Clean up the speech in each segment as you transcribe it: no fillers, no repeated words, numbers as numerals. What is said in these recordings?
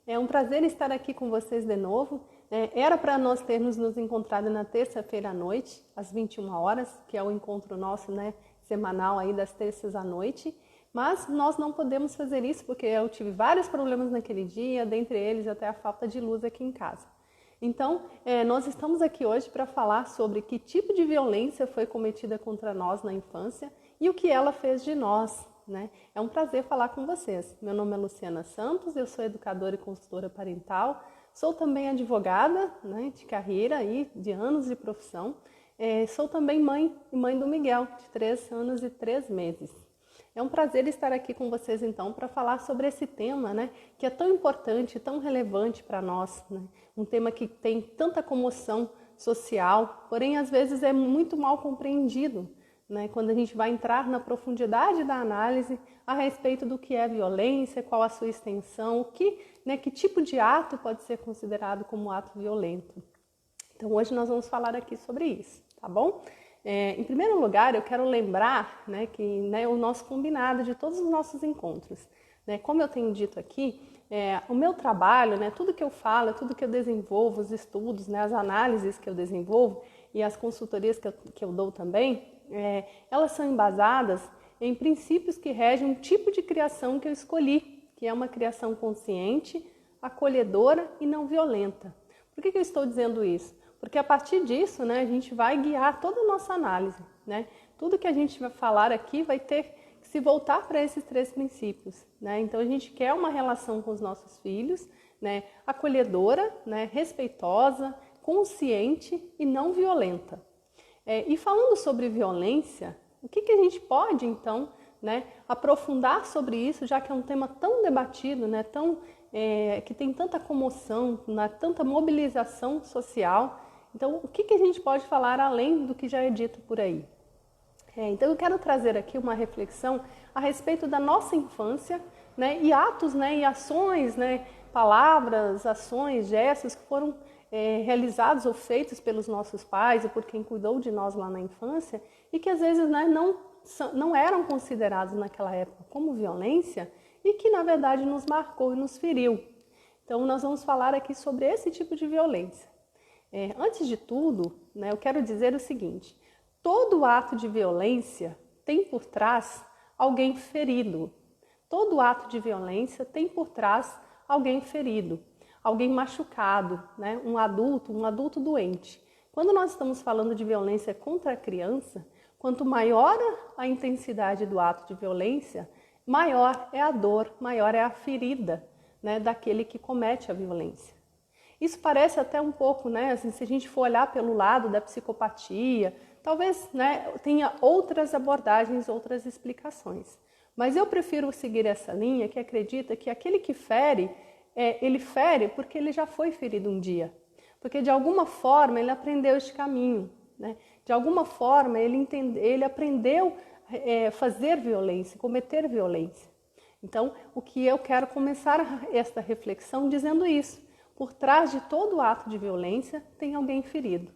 É um prazer estar aqui com vocês de novo. Era para nós termos nos encontrado na terça-feira à noite, às 21 horas, que é o encontro nosso, semanal aí das terças à noite. Mas nós não podemos fazer isso porque eu tive vários problemas naquele dia, dentre eles até a falta de luz aqui em casa. Então, nós estamos aqui hoje para falar sobre que tipo de violência foi cometida contra nós na infância e o que ela fez de nós. É um prazer falar com vocês. Meu nome é Luciana Santos, eu sou educadora e consultora parental, sou também advogada de carreira e de anos de profissão, sou também mãe do Miguel, de 3 anos e 3 meses. É um prazer estar aqui com vocês então para falar sobre esse tema que é tão importante, tão relevante para nós, um tema que tem tanta comoção social, porém às vezes é muito mal compreendido. Quando a gente vai entrar na profundidade da análise a respeito do que é violência, qual a sua extensão, que tipo de ato pode ser considerado como ato violento. Então hoje nós vamos falar aqui sobre isso, tá bom? Em primeiro lugar, eu quero lembrar que o nosso combinado de todos os nossos encontros. Como eu tenho dito aqui, o meu trabalho, tudo que eu falo, tudo que eu desenvolvo, os estudos, as análises que eu desenvolvo e as consultorias que eu dou também, elas são embasadas em princípios que regem um tipo de criação que eu escolhi, que é uma criação consciente, acolhedora e não violenta. Por que eu estou dizendo isso? Porque a partir disso, a gente vai guiar toda a nossa análise. Tudo que a gente vai falar aqui vai ter que se voltar para esses 3 princípios. Então a gente quer uma relação com os nossos filhos, acolhedora, respeitosa, consciente e não violenta. E falando sobre violência, o que a gente pode, então, aprofundar sobre isso, já que é um tema tão debatido, que tem tanta comoção, tanta mobilização social. Então, o que a gente pode falar além do que já é dito por aí? Então, eu quero trazer aqui uma reflexão a respeito da nossa infância, e atos, e ações, palavras, ações, gestos que foram realizados ou feitos pelos nossos pais e por quem cuidou de nós lá na infância e que às vezes não eram considerados naquela época como violência e que na verdade nos marcou e nos feriu. Então nós vamos falar aqui sobre esse tipo de violência. Antes de tudo, eu quero dizer o seguinte: todo ato de violência tem por trás alguém ferido. Todo ato de violência tem por trás alguém ferido. Alguém machucado, um adulto doente. Quando nós estamos falando de violência contra a criança, quanto maior a intensidade do ato de violência, maior é a dor, maior é a ferida daquele que comete a violência. Isso parece até um pouco, assim, se a gente for olhar pelo lado da psicopatia, talvez tenha outras abordagens, outras explicações. Mas eu prefiro seguir essa linha que acredita que aquele que fere, ele fere porque ele já foi ferido um dia. Porque de alguma forma ele aprendeu este caminho. De alguma forma ele aprendeu a fazer violência, cometer violência. Então, o que eu quero começar esta reflexão dizendo isso. Por trás de todo ato de violência tem alguém ferido.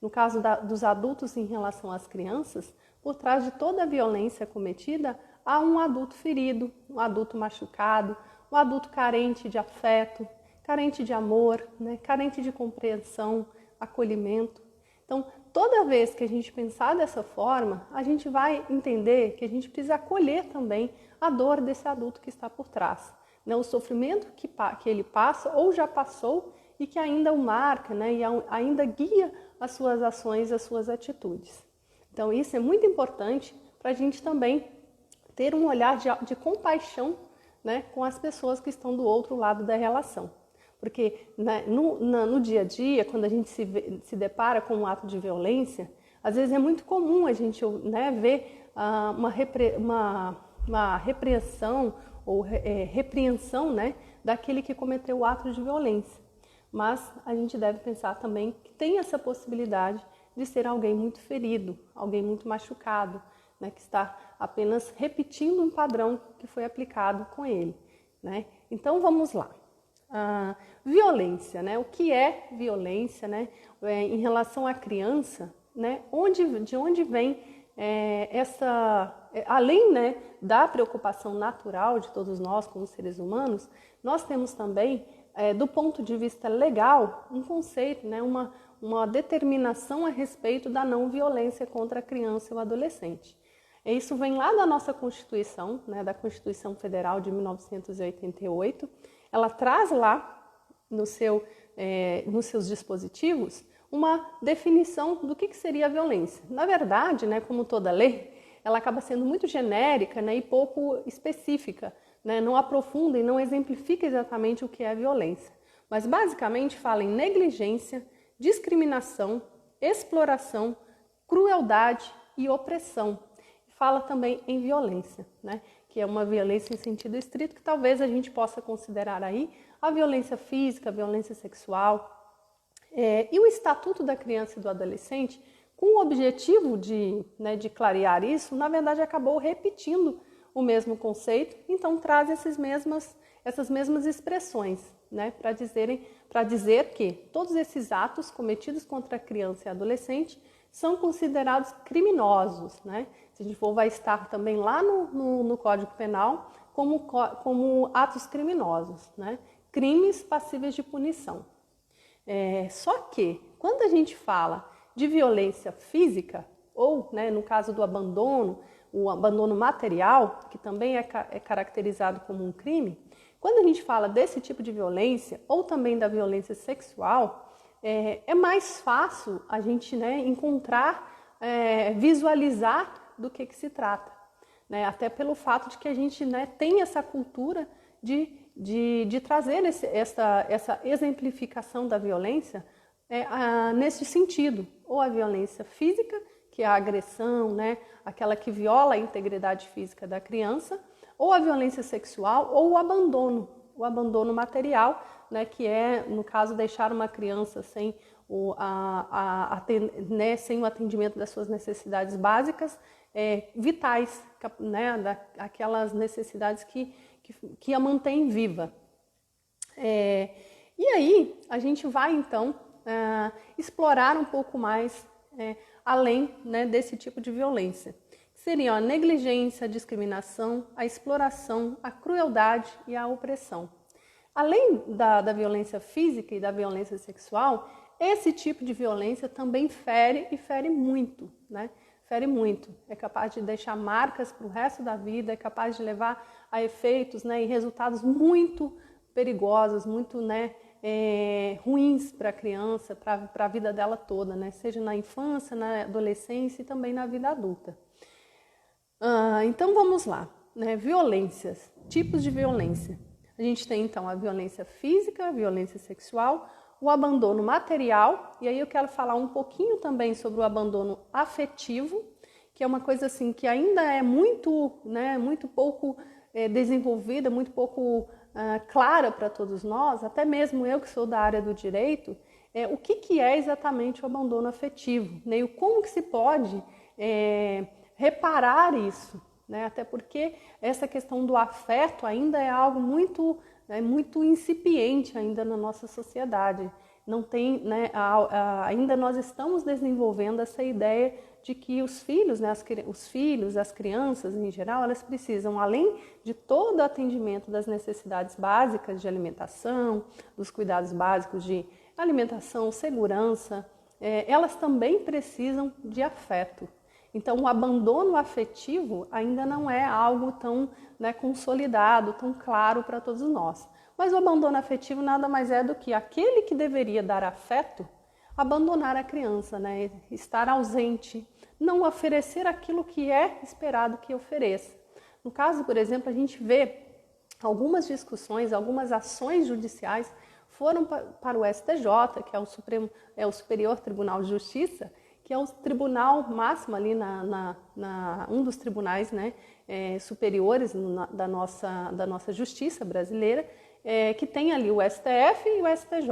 No caso dos adultos em relação às crianças, por trás de toda a violência cometida, há um adulto ferido, um adulto machucado, um adulto carente de afeto, carente de amor, carente de compreensão, acolhimento. Então, toda vez que a gente pensar dessa forma, a gente vai entender que a gente precisa acolher também a dor desse adulto que está por trás. O sofrimento que ele passa ou já passou e que ainda o marca e ainda guia as suas ações, as suas atitudes. Então, isso é muito importante para a gente também ter um olhar de compaixão com as pessoas que estão do outro lado da relação. Porque no dia a dia, quando a gente se depara com um ato de violência, às vezes é muito comum a gente ver uma repreensão ou repreensão daquele que cometeu o ato de violência. Mas a gente deve pensar também que tem essa possibilidade de ser alguém muito ferido, alguém muito machucado, que está apenas repetindo um padrão que foi aplicado com ele. Então vamos lá. Violência, o que é violência, em relação à criança, de onde vem além da preocupação natural de todos nós como seres humanos, nós temos também do ponto de vista legal, um conceito, né, uma determinação a respeito da não violência contra a criança e o adolescente. Isso vem lá da nossa Constituição, né, da Constituição Federal de 1988. Ela traz lá nos seus dispositivos uma definição do que seria a violência. Na verdade, né, como toda lei, ela acaba sendo muito genérica, né, e pouco específica, né, não aprofunda e não exemplifica exatamente o que é a violência. Mas basicamente fala em negligência, discriminação, exploração, crueldade e opressão. Fala também em violência, né, que é uma violência em sentido estrito, que talvez a gente possa considerar aí a violência física, a violência sexual. E o Estatuto da Criança e do Adolescente, com o objetivo de clarear isso, na verdade acabou repetindo o mesmo conceito, então traz essas mesmas expressões, né, para dizer que todos esses atos cometidos contra a criança e adolescente são considerados criminosos, né? Se a gente for, vai estar também lá no Código Penal como atos criminosos, né? Crimes passíveis de punição. Só que, quando a gente fala de violência física, ou, né, no caso do abandono, o abandono material, que também é caracterizado como um crime, quando a gente fala desse tipo de violência, ou também da violência sexual, é mais fácil a gente, né, encontrar, visualizar do que se trata, né? Até pelo fato de que a gente, né, tem essa cultura de trazer essa exemplificação da violência nesse sentido, ou a violência física, que é a agressão, né, aquela que viola a integridade física da criança, ou a violência sexual, ou o abandono material, né, que é, no caso, deixar uma criança sem o atendimento das suas necessidades básicas, vitais, né, aquelas necessidades que a mantém viva. E aí, a gente vai, então, explorar um pouco mais além, né, desse tipo de violência. Seriam a negligência, a discriminação, a exploração, a crueldade e a opressão. Além da violência física e da violência sexual, esse tipo de violência também fere e fere muito, né? Fere muito. É capaz de deixar marcas para o resto da vida, é capaz de levar a efeitos, né, e resultados muito perigosos, muito, né, ruins para a criança, para a vida dela toda, né? Seja na infância, na adolescência e também na vida adulta. Então vamos lá, né? Violências, tipos de violência. A gente tem então a violência física, a violência sexual, o abandono material, e aí eu quero falar um pouquinho também sobre o abandono afetivo, que é uma coisa assim que ainda é muito, né, muito pouco desenvolvida, muito pouco clara para todos nós, até mesmo eu que sou da área do direito, o que é exatamente o abandono afetivo, né, e como que se pode reparar isso, né? Até porque essa questão do afeto ainda é algo muito incipiente ainda na nossa sociedade. Não tem, né, ainda nós estamos desenvolvendo essa ideia de que os filhos, né, as crianças em geral, elas precisam, além de todo o atendimento das necessidades básicas de alimentação, dos cuidados básicos de alimentação, segurança, elas também precisam de afeto. Então, o abandono afetivo ainda não é algo tão, né, consolidado, tão claro para todos nós. Mas o abandono afetivo nada mais é do que aquele que deveria dar afeto, abandonar a criança, né, estar ausente, não oferecer aquilo que é esperado que ofereça. No caso, por exemplo, a gente vê algumas discussões, algumas ações judiciais foram para o STJ, que é o Superior Tribunal de Justiça, que é o tribunal máximo ali, um dos tribunais, né, superiores da nossa justiça brasileira, que tem ali o STF e o STJ.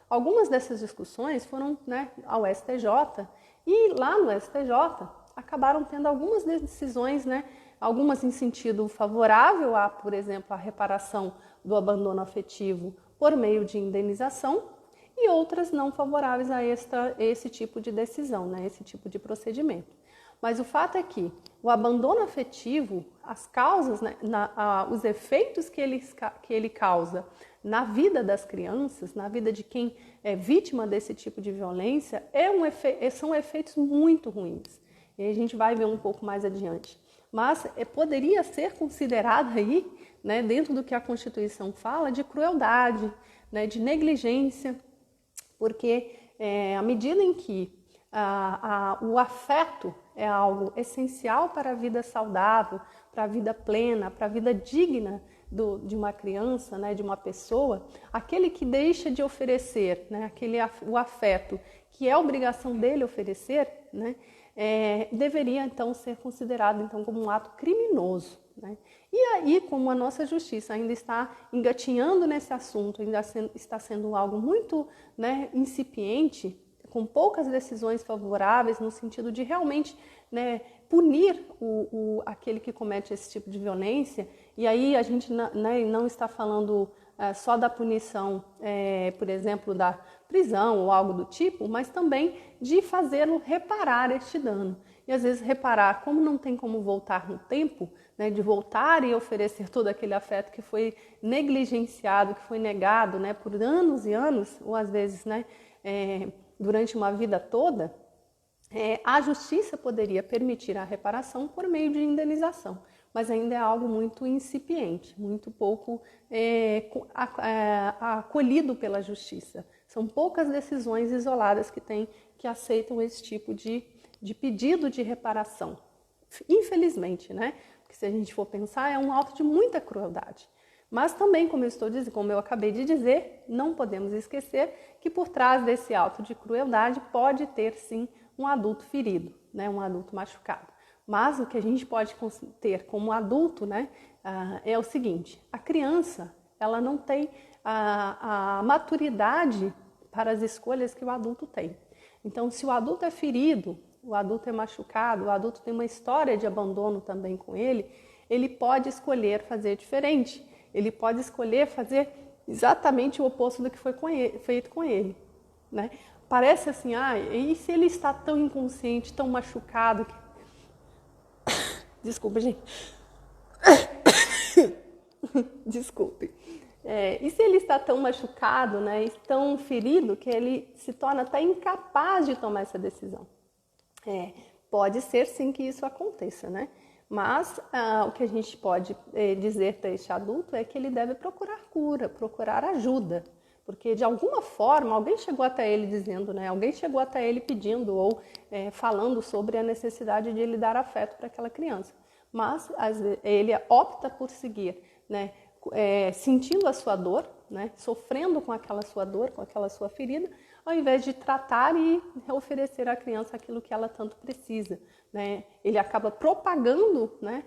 Algumas dessas discussões foram, né, ao STJ, e lá no STJ acabaram tendo algumas decisões, né, algumas em sentido favorável a, por exemplo, a reparação do abandono afetivo por meio de indenização, e outras não favoráveis a esse tipo de decisão, né, esse tipo de procedimento. Mas o fato é que o abandono afetivo, as causas, né, os efeitos que ele causa na vida das crianças, na vida de quem é vítima desse tipo de violência, são efeitos muito ruins. E a gente vai ver um pouco mais adiante. Mas poderia ser considerado aí, né, dentro do que a Constituição fala, de crueldade, né, de negligência, porque à medida em que o afeto é algo essencial para a vida saudável, para a vida plena, para a vida digna de uma criança, né, de uma pessoa, aquele que deixa de oferecer, né, o afeto que é obrigação dele oferecer, né, deveria então ser considerado então como um ato criminoso, né? E aí, como a nossa justiça ainda está engatinhando nesse assunto, ainda está sendo algo muito, né, incipiente, com poucas decisões favoráveis no sentido de realmente, né, punir aquele que comete esse tipo de violência. E aí a gente não está falando só da punição, por exemplo, da prisão ou algo do tipo, mas também de fazê-lo reparar este dano. E às vezes reparar, como não tem como voltar no tempo, né, de voltar e oferecer todo aquele afeto que foi negligenciado, que foi negado, né, por anos e anos, ou às vezes, né, durante uma vida toda, a justiça poderia permitir a reparação por meio de indenização, mas ainda é algo muito incipiente, muito pouco acolhido pela justiça. São poucas decisões isoladas que aceitam esse tipo de pedido de reparação. Infelizmente, né? Porque se a gente for pensar, é um ato de muita crueldade. Mas também, como eu acabei de dizer, não podemos esquecer que por trás desse ato de crueldade pode ter sim um adulto ferido, né, um adulto machucado. Mas o que a gente pode ter como adulto, né, é o seguinte: a criança ela não tem a maturidade para as escolhas que o adulto tem. Então, se o adulto é ferido, o adulto é machucado, o adulto tem uma história de abandono também com ele pode escolher fazer diferente. Ele pode escolher fazer exatamente o oposto do que foi feito com ele, né? Parece assim, e se ele está tão inconsciente, tão machucado? Desculpa, gente. Desculpe. E se ele está tão machucado, né, e tão ferido, que ele se torna até incapaz de tomar essa decisão? Pode ser sim que isso aconteça, né? Mas o que a gente pode dizer para este adulto é que ele deve procurar cura, procurar ajuda. Porque de alguma forma alguém chegou até ele dizendo, né? Alguém chegou até ele pedindo ou falando sobre a necessidade de ele dar afeto para aquela criança. Mas às vezes, ele opta por seguir, né? Sentindo a sua dor, né? Sofrendo com aquela sua dor, com aquela sua ferida, ao invés de tratar e oferecer à criança aquilo que ela tanto precisa, né? Ele acaba propagando, né?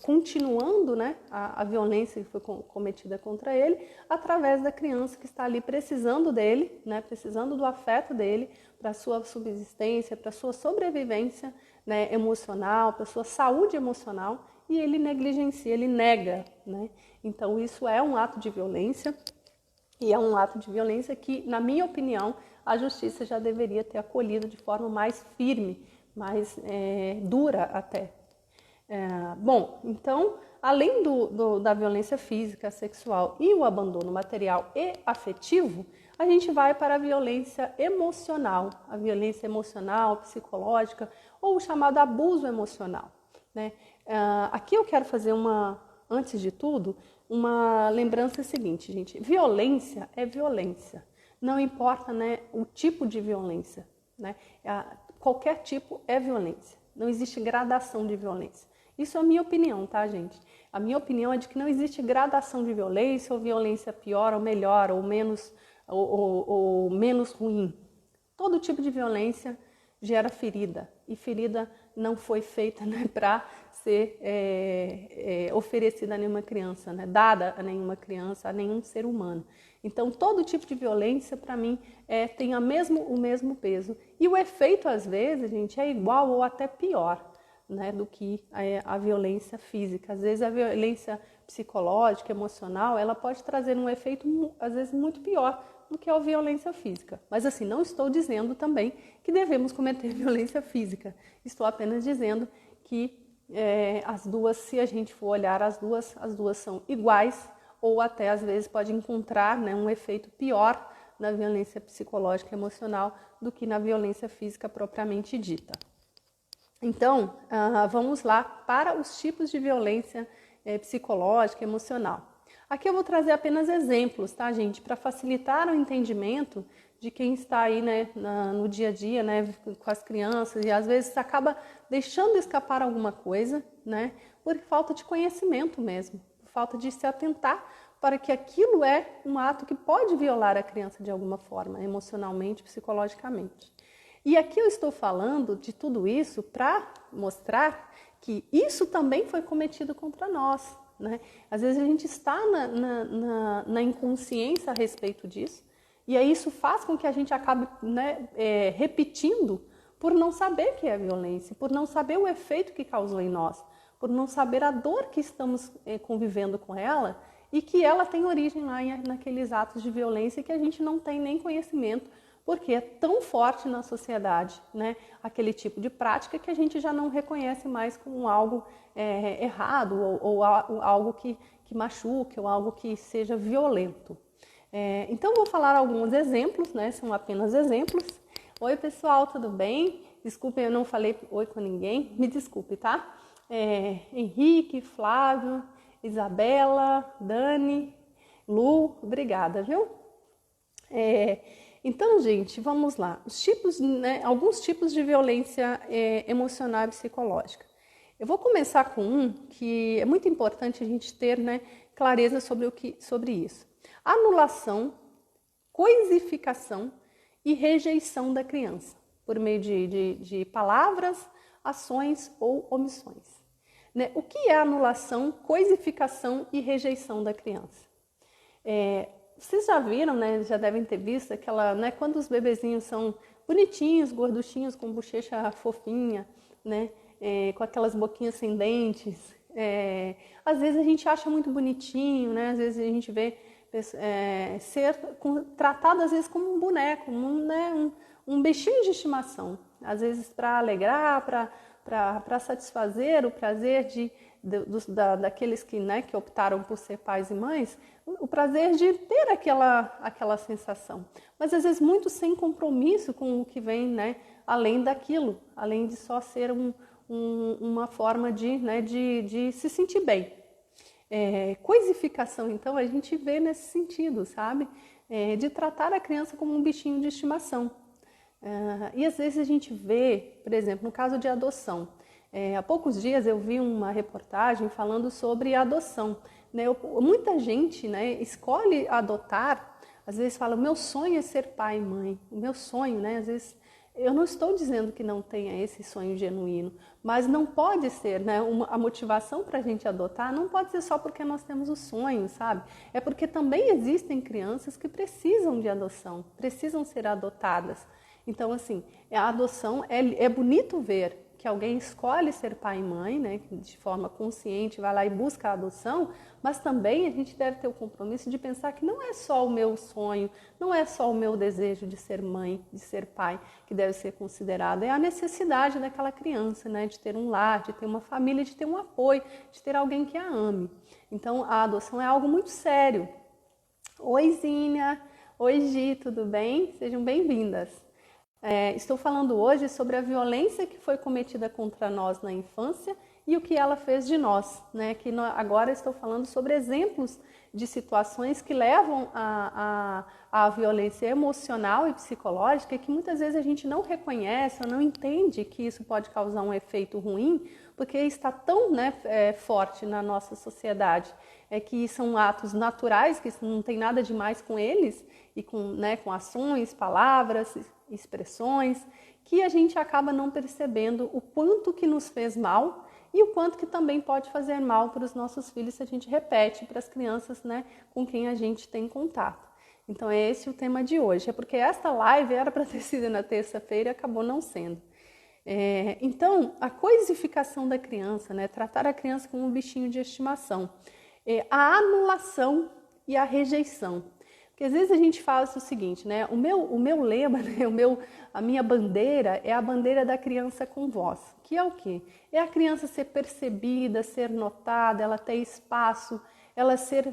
Continuando, né? A violência que foi cometida contra ele, através da criança que está ali precisando dele, né? Precisando do afeto dele para a sua subsistência, para a sua sobrevivência, né? Emocional, para a sua saúde emocional, e ele negligencia, ele nega, né? Então isso é um ato de violência. E é um ato de violência que, na minha opinião, a justiça já deveria ter acolhido de forma mais firme, mais dura até. Bom, então, além da violência física, sexual e o abandono material e afetivo, a gente vai para a violência emocional, psicológica, ou o chamado abuso emocional, né? Aqui eu quero fazer antes de tudo, uma lembrança seguinte, gente: violência é violência, não importa, né, o tipo de violência, né? Qualquer tipo é violência, não existe gradação de violência. Isso é a minha opinião, tá, gente? A minha opinião é de que não existe gradação de violência, ou violência pior ou melhor, ou menos ruim. Todo tipo de violência gera ferida, e ferida não foi feita, né, para ser oferecida a nenhuma criança, né, dada a nenhuma criança, a nenhum ser humano. Então, todo tipo de violência, para mim, tem o mesmo peso. E o efeito, às vezes, gente, é igual ou até pior, né, do que a violência física. Às vezes, a violência psicológica, emocional, ela pode trazer um efeito, às vezes, muito pior do que a violência física. Mas assim, não estou dizendo também que devemos cometer violência física. Estou apenas dizendo que as duas, se a gente for olhar as duas são iguais, ou até às vezes pode encontrar, né, um efeito pior na violência psicológica e emocional do que na violência física propriamente dita. Então, vamos lá para os tipos de violência psicológica e emocional. Aqui eu vou trazer apenas exemplos, tá, gente? Para facilitar o entendimento de quem está aí, né, no dia a dia, né, com as crianças, e às vezes acaba deixando escapar alguma coisa, né, por falta de conhecimento mesmo, por falta de se atentar para que aquilo é um ato que pode violar a criança de alguma forma, emocionalmente, psicologicamente. E aqui eu estou falando de tudo isso para mostrar que isso também foi cometido contra nós, né? Às vezes a gente está na inconsciência a respeito disso, e aí isso faz com que a gente acabe, né, repetindo por não saber que é violência, por não saber o efeito que causou em nós, por não saber a dor que estamos convivendo com ela e que ela tem origem lá naqueles atos de violência que a gente não tem nem conhecimento, porque é tão forte na sociedade, né, aquele tipo de prática que a gente já não reconhece mais como algo errado ou algo que machuque ou algo que seja violento. Então, vou falar alguns exemplos, né? São apenas exemplos. Oi, pessoal, tudo bem? Desculpem, eu não falei oi com ninguém. Me desculpe, tá? Henrique, Flávio, Isabela, Dani, Lu, obrigada, viu? Então, gente, vamos lá. Os tipos, né, alguns tipos de violência emocional e psicológica. Eu vou começar com um que é muito importante a gente ter, né, clareza sobre isso. Anulação, coisificação e rejeição da criança, por meio de palavras, ações ou omissões. Né? O que é anulação, coisificação e rejeição da criança? Vocês já viram, né? Já devem ter visto aquela, né? Quando os bebezinhos são bonitinhos, gorduchinhos, com bochecha fofinha, né? Com aquelas boquinhas sem dentes. Às vezes a gente acha muito bonitinho, né? Às vezes a gente vê ser tratado às vezes como um boneco, um bichinho de estimação, às vezes para alegrar, para satisfazer o prazer daqueles que, né, que optaram por ser pais e mães, o prazer de ter aquela sensação, mas às vezes muito sem compromisso com o que vem, né, além daquilo, além de só ser uma forma de se sentir bem. Coisificação, então, a gente vê nesse sentido, sabe? De tratar a criança como um bichinho de estimação. E às vezes a gente vê, por exemplo, no caso de adoção. Há poucos dias eu vi uma reportagem falando sobre adoção. Né? Muita gente, né, escolhe adotar, às vezes fala, o meu sonho é ser pai e mãe, o meu sonho, né? Às vezes eu não estou dizendo que não tenha esse sonho genuíno, mas não pode ser, né? A motivação para a gente adotar não pode ser só porque nós temos o sonho, sabe? É porque também existem crianças que precisam de adoção, precisam ser adotadas. Então, assim, a adoção é bonito ver que alguém escolhe ser pai e mãe, né, de forma consciente, vai lá e busca a adoção, mas também a gente deve ter o compromisso de pensar que não é só o meu sonho, não é só o meu desejo de ser mãe, de ser pai, que deve ser considerado, é a necessidade daquela criança, né, de ter um lar, de ter uma família, de ter um apoio, de ter alguém que a ame. Então, a adoção é algo muito sério. Oi, Zínia. Oi, Gi, tudo bem? Sejam bem-vindas. Estou falando hoje sobre a violência que foi cometida contra nós na infância e o que ela fez de nós, né? Agora estou falando sobre exemplos de situações que levam à violência emocional e psicológica, que muitas vezes a gente não reconhece ou não entende que isso pode causar um efeito ruim, porque está tão, né, forte na nossa sociedade, que são atos naturais, que não tem nada de mais com eles, e com ações, palavras, expressões, que a gente acaba não percebendo o quanto que nos fez mal e o quanto que também pode fazer mal para os nossos filhos se a gente repete para as crianças, né, com quem a gente tem contato. Então é esse o tema de hoje, é porque esta live era para ter sido na terça-feira e acabou não sendo. Então, a coisificação da criança, né, tratar a criança como um bichinho de estimação, a anulação e a rejeição. Porque às vezes a gente faz o seguinte, né? O meu lema, né? A minha bandeira é a bandeira da criança com voz. Que é o quê? É a criança ser percebida, ser notada, ela ter espaço, ela ser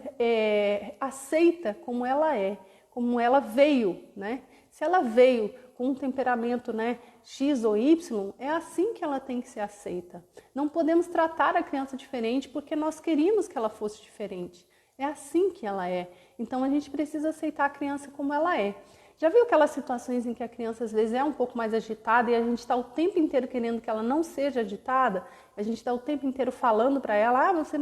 aceita como ela é, como ela veio, né? Se ela veio com um temperamento, né, X ou Y, é assim que ela tem que ser aceita. Não podemos tratar a criança diferente porque nós queríamos que ela fosse diferente. É assim que ela é. Então a gente precisa aceitar a criança como ela é. Já viu aquelas situações em que a criança às vezes é um pouco mais agitada e a gente está o tempo inteiro querendo que ela não seja agitada? A gente está o tempo inteiro falando para ela, você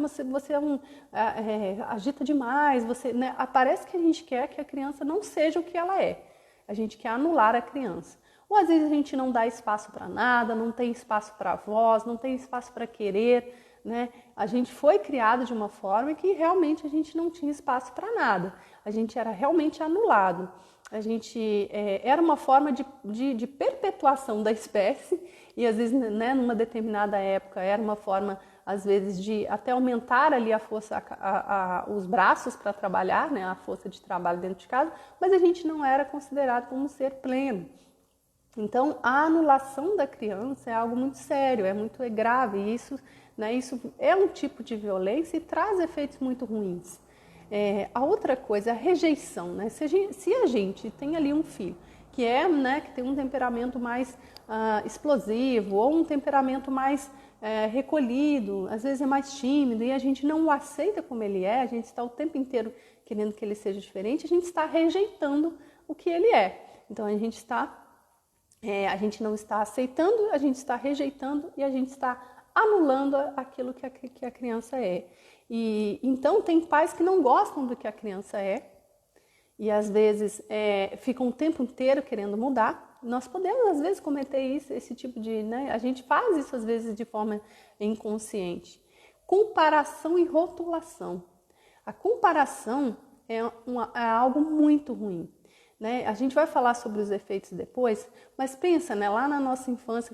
agita demais, você, né? Parece que a gente quer que a criança não seja o que ela é. A gente quer anular a criança. Ou às vezes a gente não dá espaço para nada, não tem espaço para voz, não tem espaço para querer, né? A gente foi criado de uma forma que realmente a gente não tinha espaço para nada. A gente era realmente anulado. A gente era uma forma de perpetuação da espécie e às vezes, né, numa determinada época era uma forma às vezes de até aumentar ali a força, os braços para trabalhar, né, a força de trabalho dentro de casa, mas a gente não era considerado como ser pleno. Então, a anulação da criança é algo muito sério, é muito grave, e isso é um tipo de violência e traz efeitos muito ruins. A outra coisa é a rejeição, né? Se a gente tem ali um filho que que tem um temperamento mais explosivo ou um temperamento mais recolhido, às vezes é mais tímido e a gente não o aceita como ele é, a gente está o tempo inteiro querendo que ele seja diferente, a gente está rejeitando o que ele é. Então a gente não está aceitando, a gente está rejeitando e a gente está anulando aquilo que a criança é. E então tem pais que não gostam do que a criança é e às vezes ficam o tempo inteiro querendo mudar. Nós podemos às vezes cometer esse tipo de, né? A gente faz isso às vezes de forma inconsciente. Comparação e rotulação. A comparação é algo muito ruim. Né? A gente vai falar sobre os efeitos depois, mas pensa, né, lá na nossa infância,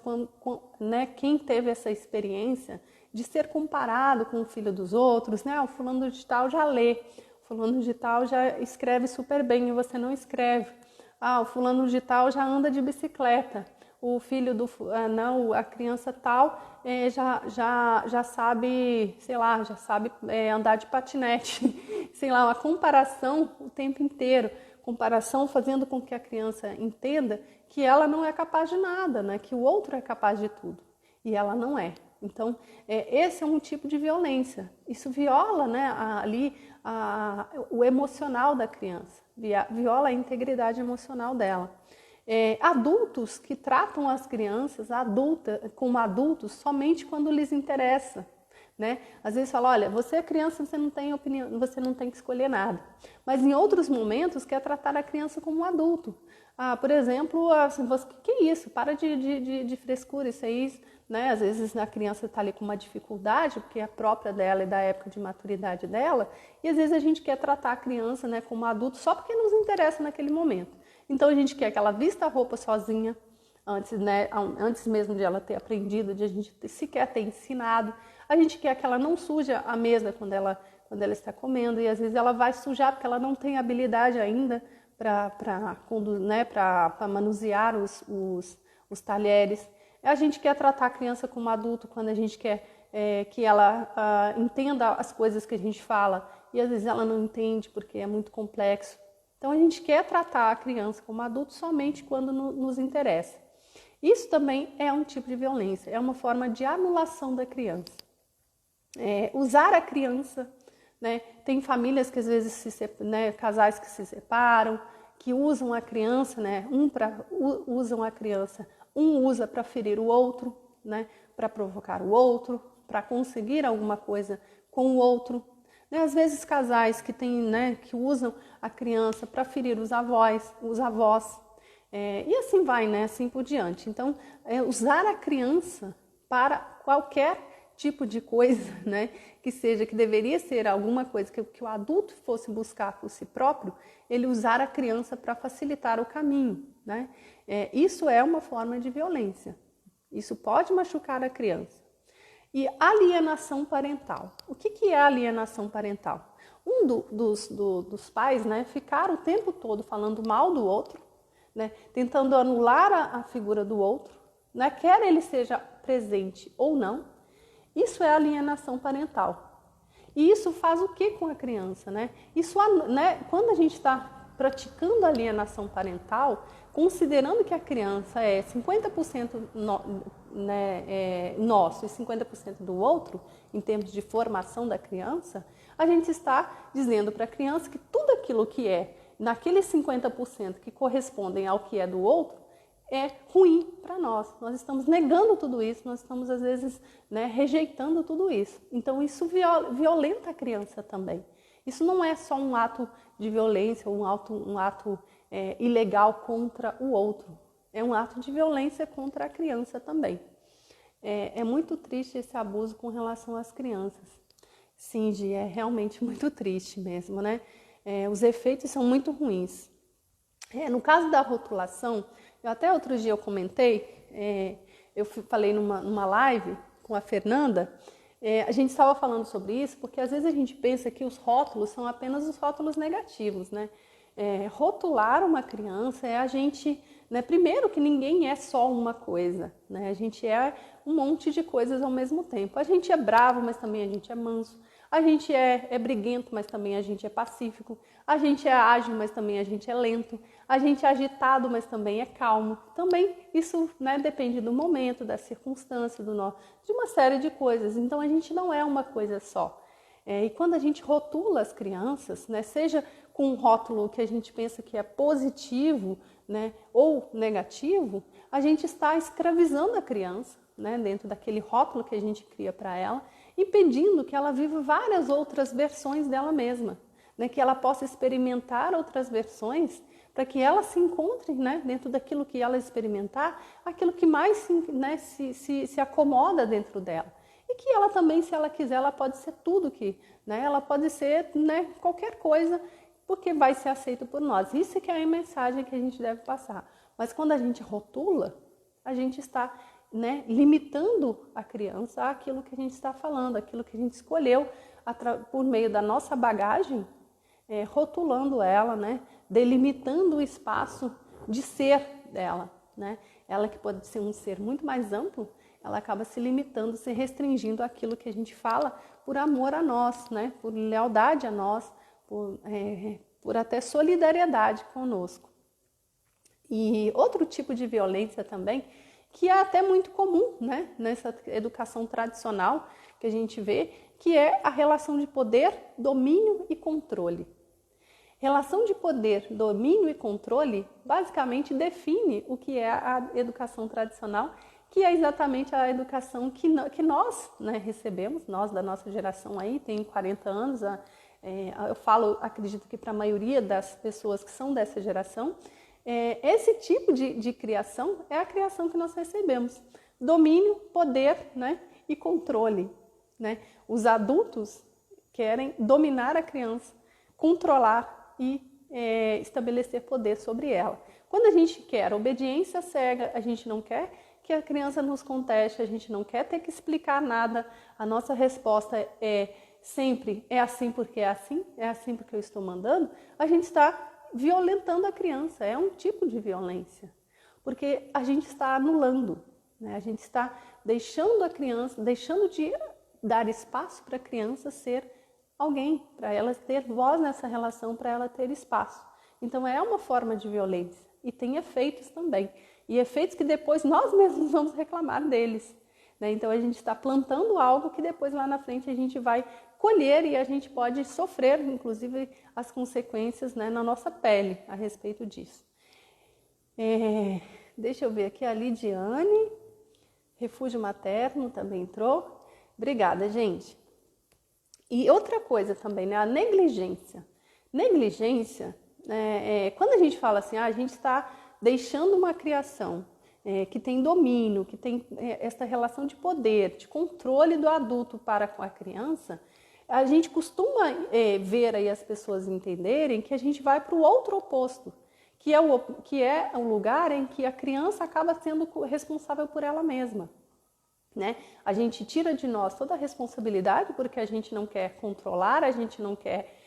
né, quem teve essa experiência de ser comparado com o filho dos outros, né? O fulano de tal já lê, o fulano de tal já escreve super bem e você não escreve. O fulano de tal já anda de bicicleta, o filho a criança tal já sabe, sei lá, já sabe andar de patinete, sei lá, uma comparação o tempo inteiro. Comparação fazendo com que a criança entenda que ela não é capaz de nada, né? Que o outro é capaz de tudo e ela não é. Então, esse é um tipo de violência. Isso viola, né, o emocional da criança, viola a integridade emocional dela. Adultos que tratam as crianças como adultos somente quando lhes interessa. Né? Às vezes fala, olha, você é criança, você não tem opinião, você não tem que escolher nada. Mas em outros momentos quer tratar a criança como um adulto. Por exemplo, assim, que é isso? Para de frescura, isso aí, né? Às vezes a criança está ali com uma dificuldade, porque é própria dela e da época de maturidade dela, e às vezes a gente quer tratar a criança, né, como adulto só porque nos interessa naquele momento. Então a gente quer que ela vista a roupa sozinha, antes mesmo de ela ter aprendido, de a gente sequer ter ensinado. A gente quer que ela não suje a mesa quando ela está comendo e às vezes ela vai sujar porque ela não tem habilidade ainda para manusear os talheres. A gente quer tratar a criança como adulto quando a gente quer que ela entenda as coisas que a gente fala e às vezes ela não entende porque é muito complexo. Então a gente quer tratar a criança como adulto somente quando nos interessa. Isso também é um tipo de violência, é uma forma de anulação da criança. Usar a criança, né? Tem famílias que às vezes casais que se separam, que usam a criança, né? Usam a criança, um usa para ferir o outro, né? Para provocar o outro, para conseguir alguma coisa com o outro. Né? Às vezes casais que que usam a criança para ferir os avós. E assim vai, né? Assim por diante. Então, usar a criança para qualquer tipo de coisa, né, que deveria ser alguma coisa que o adulto fosse buscar por si próprio, ele usar a criança para facilitar o caminho, né? Isso é uma forma de violência. Isso pode machucar a criança. E alienação parental. O que é alienação parental? dos pais, né, ficar o tempo todo falando mal do outro, né, tentando anular a figura do outro, né, quer ele seja presente ou não, isso é alienação parental. E isso faz o que com a criança, né? Isso, né, quando a gente está praticando alienação parental, considerando que a criança é 50% nosso e 50% do outro, em termos de formação da criança, a gente está dizendo para a criança que tudo aquilo que é naqueles 50% que correspondem ao que é do outro, é ruim para nós. Nós estamos negando tudo isso, nós estamos, às vezes, né, rejeitando tudo isso. Então, isso violenta a criança também. Isso não é só um ato de violência, um ato ilegal contra o outro. É um ato de violência contra a criança também. É muito triste esse abuso com relação às crianças. Sim, Gi, é realmente muito triste mesmo, né? Os efeitos são muito ruins. No caso da rotulação, até outro dia eu comentei, eu falei numa live com a Fernanda, a gente estava falando sobre isso porque às vezes a gente pensa que os rótulos são apenas os rótulos negativos, né? Rotular uma criança é a gente, né, primeiro que ninguém é só uma coisa, né? A gente é um monte de coisas ao mesmo tempo. A gente é bravo, mas também a gente é manso. A gente é briguento, mas também a gente é pacífico. A gente é ágil, mas também a gente é lento. A gente é agitado, mas também é calmo. Também isso, né, depende do momento, da circunstância, de uma série de coisas. Então a gente não é uma coisa só. E quando a gente rotula as crianças, né, seja com um rótulo que a gente pensa que é positivo, né, ou negativo, a gente está escravizando a criança, né, dentro daquele rótulo que a gente cria para ela, impedindo que ela viva várias outras versões dela mesma, né, que ela possa experimentar outras versões para que ela se encontre, né, dentro daquilo que ela experimentar, aquilo que mais se acomoda dentro dela. E que ela também, se ela quiser, ela pode ser tudo que, né, ela pode ser, né, qualquer coisa, porque vai ser aceito por nós. Isso que é a mensagem que a gente deve passar. Mas quando a gente rotula, a gente está, né, limitando a criança àquilo que a gente está falando, aquilo que a gente escolheu por meio da nossa bagagem, rotulando ela, né, delimitando o espaço de ser dela, né? Ela que pode ser um ser muito mais amplo, ela acaba se limitando, se restringindo àquilo que a gente fala por amor a nós, né? Por lealdade a nós, por até solidariedade conosco. E outro tipo de violência também, que é até muito comum, né, nessa educação tradicional que a gente vê, que é a relação de poder, domínio e controle. Relação de poder, domínio e controle basicamente define o que é a educação tradicional, que é exatamente a educação que nós, né, recebemos, nós da nossa geração aí, tem 40 anos, eu falo, acredito que para a maioria das pessoas que são dessa geração, esse tipo de criação é a criação que nós recebemos. Domínio, poder, né, e controle, né? Os adultos querem dominar a criança, controlar e estabelecer poder sobre ela. Quando a gente quer obediência cega, a gente não quer que a criança nos conteste, a gente não quer ter que explicar nada, a nossa resposta sempre é assim porque é assim porque eu estou mandando, a gente está violentando a criança, é um tipo de violência, porque a gente está anulando, né? A gente está deixando a criança, deixando de dar espaço para a criança ser alguém, para ela ter voz nessa relação, para ela ter espaço. Então é uma forma de violência e tem efeitos também, e efeitos que depois nós mesmos vamos reclamar deles, né? Então a gente está plantando algo que depois lá na frente a gente vai colher e a gente pode sofrer, inclusive, as consequências, né, na nossa pele a respeito disso. Deixa eu ver aqui, a Lidiane, Refúgio Materno também entrou. Obrigada, gente. E outra coisa também, né, a negligência. Negligência, quando a gente fala assim, a gente está deixando uma criação que tem domínio, que tem essa relação de poder, de controle do adulto para com a criança, a gente costuma ver aí as pessoas entenderem que a gente vai para o outro oposto, que é o lugar em que a criança acaba sendo responsável por ela mesma, né? A gente tira de nós toda a responsabilidade porque a gente não quer controlar, a gente não quer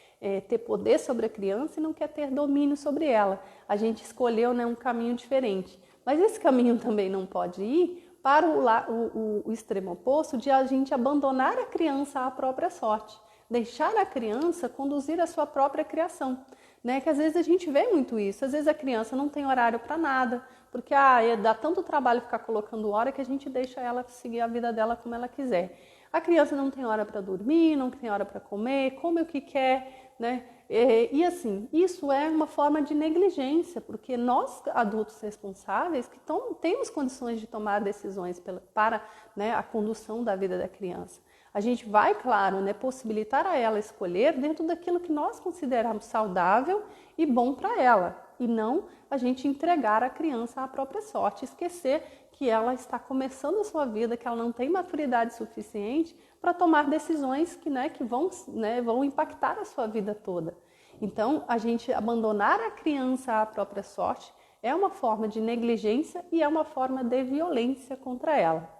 ter poder sobre a criança e não quer ter domínio sobre ela. A gente escolheu, né, um caminho diferente. Mas esse caminho também não pode ir para o extremo oposto de a gente abandonar a criança à própria sorte. Deixar a criança conduzir a sua própria criação. Né? Que às vezes a gente vê muito isso. Às vezes a criança não tem horário para nada, porque dá tanto trabalho ficar colocando hora que a gente deixa ela seguir a vida dela como ela quiser. A criança não tem hora para dormir, não tem hora para comer, come o que quer, né? E assim, isso é uma forma de negligência, porque nós, adultos responsáveis, que temos condições de tomar decisões para, né, a condução da vida da criança. A gente vai, claro, né, possibilitar a ela escolher dentro daquilo que nós consideramos saudável e bom para ela, e não a gente entregar a criança à própria sorte, esquecer que ela está começando a sua vida, que ela não tem maturidade suficiente para tomar decisões que vão impactar a sua vida toda. Então, a gente abandonar a criança à própria sorte é uma forma de negligência e é uma forma de violência contra ela.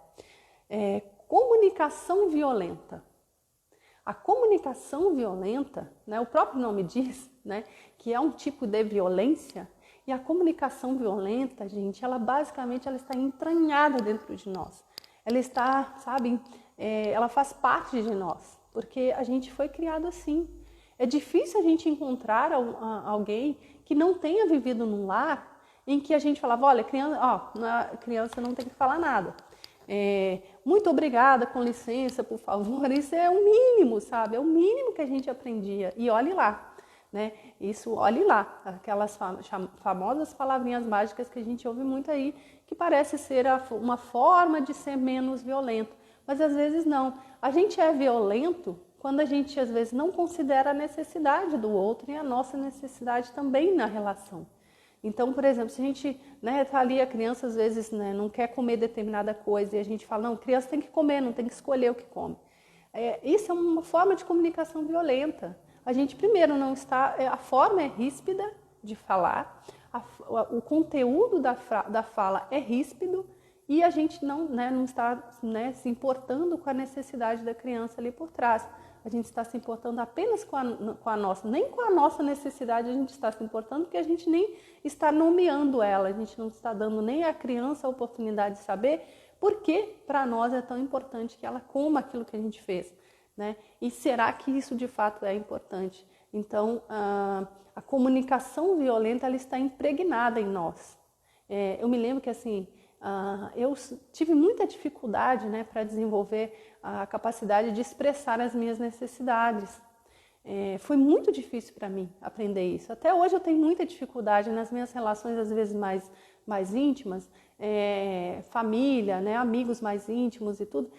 Comunicação violenta. A comunicação violenta, né, o próprio nome diz, né, que é um tipo de violência, e a comunicação violenta, gente, ela basicamente está entranhada dentro de nós. Ela está, ela faz parte de nós, porque a gente foi criado assim. É difícil a gente encontrar alguém que não tenha vivido num lar em que a gente falava, olha, criança não tem que falar nada. Muito obrigada, com licença, por favor. Isso é o mínimo, sabe? É o mínimo que a gente aprendia. E olhe lá, né? Isso, olhe lá. Aquelas famosas palavrinhas mágicas que a gente ouve muito aí, que parece ser uma forma de ser menos violento. Mas às vezes não. A gente é violento quando a gente às vezes não considera a necessidade do outro e a nossa necessidade também na relação. Então, por exemplo, se a gente tá ali, a criança às vezes não quer comer determinada coisa e a gente fala, não, criança tem que comer, não tem que escolher o que come. Isso é uma forma de comunicação violenta. A gente primeiro não está, a forma é ríspida de falar, o conteúdo da fala é ríspido e a gente não está se importando com a necessidade da criança ali por trás. A gente está se importando apenas com a nossa, nem com a nossa necessidade a gente está se importando, porque a gente nem está nomeando ela, a gente não está dando nem à criança a oportunidade de saber por que para nós é tão importante que ela coma aquilo que a gente fez, né? E será que isso de fato é importante? Então, a comunicação violenta ela está impregnada em nós. Eu me lembro que assim, eu tive muita dificuldade para desenvolver a capacidade de expressar as minhas necessidades. Foi muito difícil para mim aprender isso. Até hoje eu tenho muita dificuldade nas minhas relações, às vezes mais íntimas, família, amigos mais íntimos e tudo,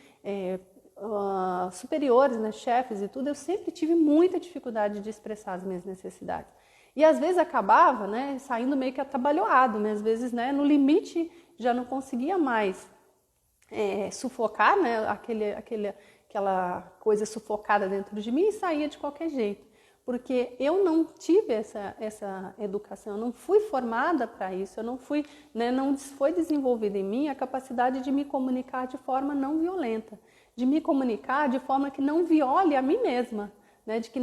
superiores, chefes e tudo. Eu sempre tive muita dificuldade de expressar as minhas necessidades. E às vezes acabava saindo meio que atabalhoado, às vezes no limite já não conseguia mais sufocar, aquela coisa sufocada dentro de mim e saía de qualquer jeito. Porque eu não tive essa educação, eu não fui formada para isso, eu não fui, não foi desenvolvida em mim a capacidade de me comunicar de forma não violenta, de me comunicar de forma que não viole a mim mesma, de que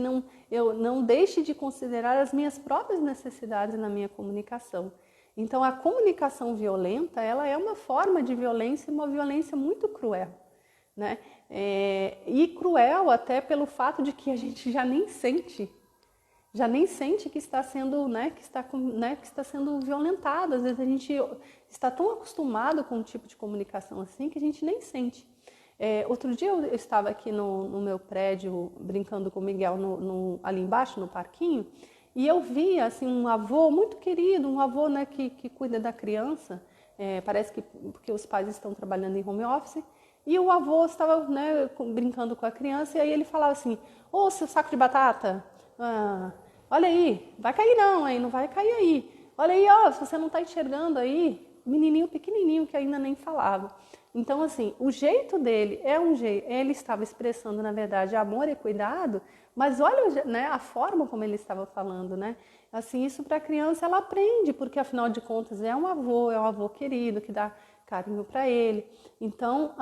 eu não deixe de considerar as minhas próprias necessidades na minha comunicação. Então, a comunicação violenta, ela é uma forma de violência, uma violência muito cruel, e cruel até pelo fato de que a gente já nem sente que está sendo, que está sendo violentado. Às vezes a gente está tão acostumado com um tipo de comunicação assim que a gente nem sente. Outro dia eu estava aqui no meu prédio brincando com o Miguel ali embaixo no parquinho. E eu vi assim, um avô muito querido, um avô que cuida da criança, parece que porque os pais estão trabalhando em home office, e o avô estava brincando com a criança, e aí ele falava assim, ô, seu saco de batata, olha aí, vai cair não, aí não vai cair aí, olha aí, ó, se você não está enxergando aí, menininho pequenininho que ainda nem falava. Então assim, o jeito dele ele estava expressando na verdade amor e cuidado, mas olha a forma como ele estava falando, Assim, isso para a criança ela aprende, porque afinal de contas é um avô querido que dá carinho para ele. Então,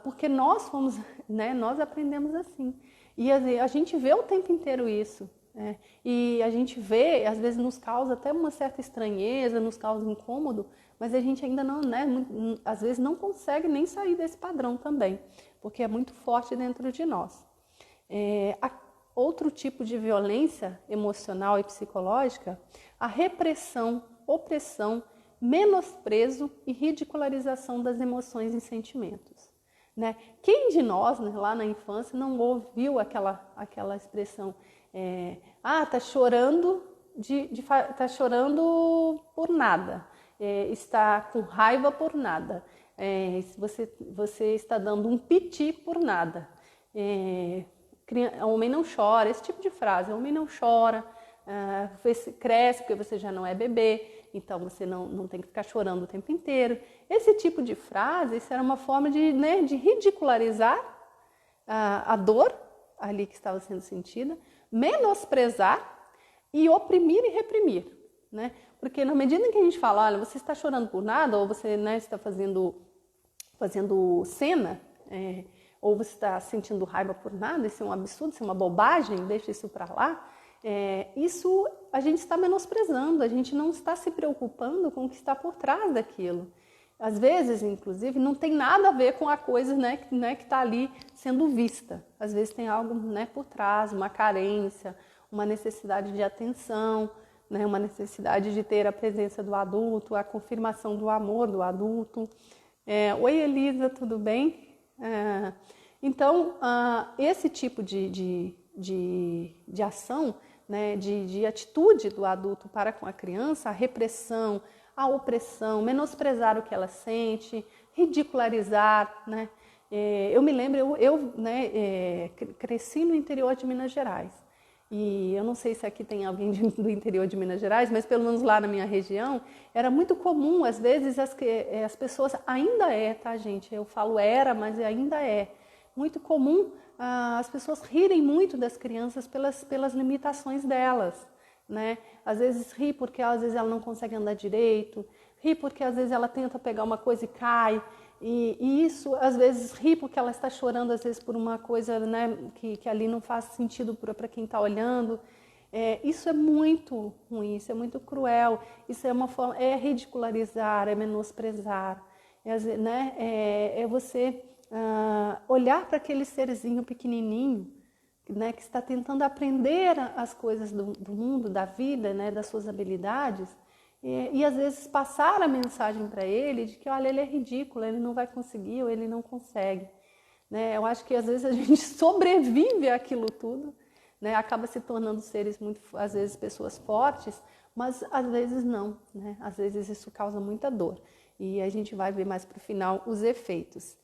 porque nós fomos, nós aprendemos assim. E a gente vê o tempo inteiro isso. E a gente vê, às vezes nos causa até uma certa estranheza, nos causa incômodo, mas a gente ainda não, né, às vezes não consegue nem sair desse padrão também, porque é muito forte dentro de nós. Outro tipo de violência emocional e psicológica, a repressão, opressão, menosprezo e ridicularização das emoções e sentimentos. Né? Quem de nós, né, lá na infância, não ouviu aquela expressão, tá chorando, tá chorando por nada, está com raiva por nada, você está dando um piti por nada, homem não chora, esse tipo de frase, homem não chora, você cresce porque você já não é bebê, então você não tem que ficar chorando o tempo inteiro. Esse tipo de frase, isso era uma forma de ridicularizar a dor ali que estava sendo sentida, menosprezar e oprimir e reprimir, né? Porque na medida em que a gente fala, olha, você está chorando por nada, ou você, né, está fazendo cena, ou você está sentindo raiva por nada, isso é um absurdo, isso é uma bobagem, deixa isso para lá. Isso a gente está menosprezando, a gente não está se preocupando com o que está por trás daquilo. Às vezes, inclusive, não tem nada a ver com a coisa, né, que está ali sendo vista. Às vezes tem algo, né, por trás, uma carência, uma necessidade de atenção, né, uma necessidade de ter a presença do adulto, a confirmação do amor do adulto. Oi, Elisa, tudo bem? Então, esse tipo de ação, né, de atitude do adulto para com a criança, a repressão, a opressão, menosprezar o que ela sente, ridicularizar, né? Eu me lembro, eu cresci no interior de Minas Gerais. E eu não sei se aqui tem alguém do interior de Minas Gerais, mas pelo menos lá na minha região, era muito comum, às vezes as pessoas, ainda tá, gente? Eu falo era, mas ainda é muito comum as pessoas rirem muito das crianças pelas limitações delas, né? Às vezes ri porque às vezes ela não consegue andar direito, ri porque às vezes ela tenta pegar uma coisa e cai, e isso às vezes ri porque ela está chorando às vezes por uma coisa, né, que ali não faz sentido para quem está olhando. Isso é muito ruim, isso é muito cruel, isso é uma forma, ridicularizar, é menosprezar, né? Você olhar para aquele serzinho pequenininho, né, que está tentando aprender as coisas do mundo, da vida, né, das suas habilidades, e às vezes passar a mensagem para ele de que, olha, ele é ridículo, ele não vai conseguir ou ele não consegue. Né? Eu acho que às vezes a gente sobrevive àquilo tudo, né? Acaba se tornando seres muito, às vezes, pessoas fortes, mas às vezes não, né? Às vezes isso causa muita dor. E a gente vai ver mais para o final os efeitos.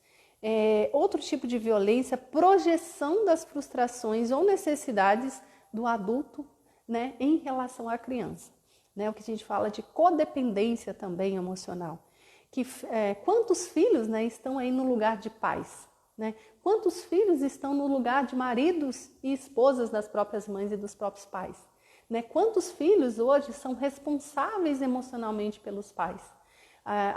Outro tipo de violência, projeção das frustrações ou necessidades do adulto, né, em relação à criança. Né, o que a gente fala de codependência também emocional. Quantos filhos, né, estão aí no lugar de pais? Né? Quantos filhos estão no lugar de maridos e esposas das próprias mães e dos próprios pais? Né? Quantos filhos hoje são responsáveis emocionalmente pelos pais?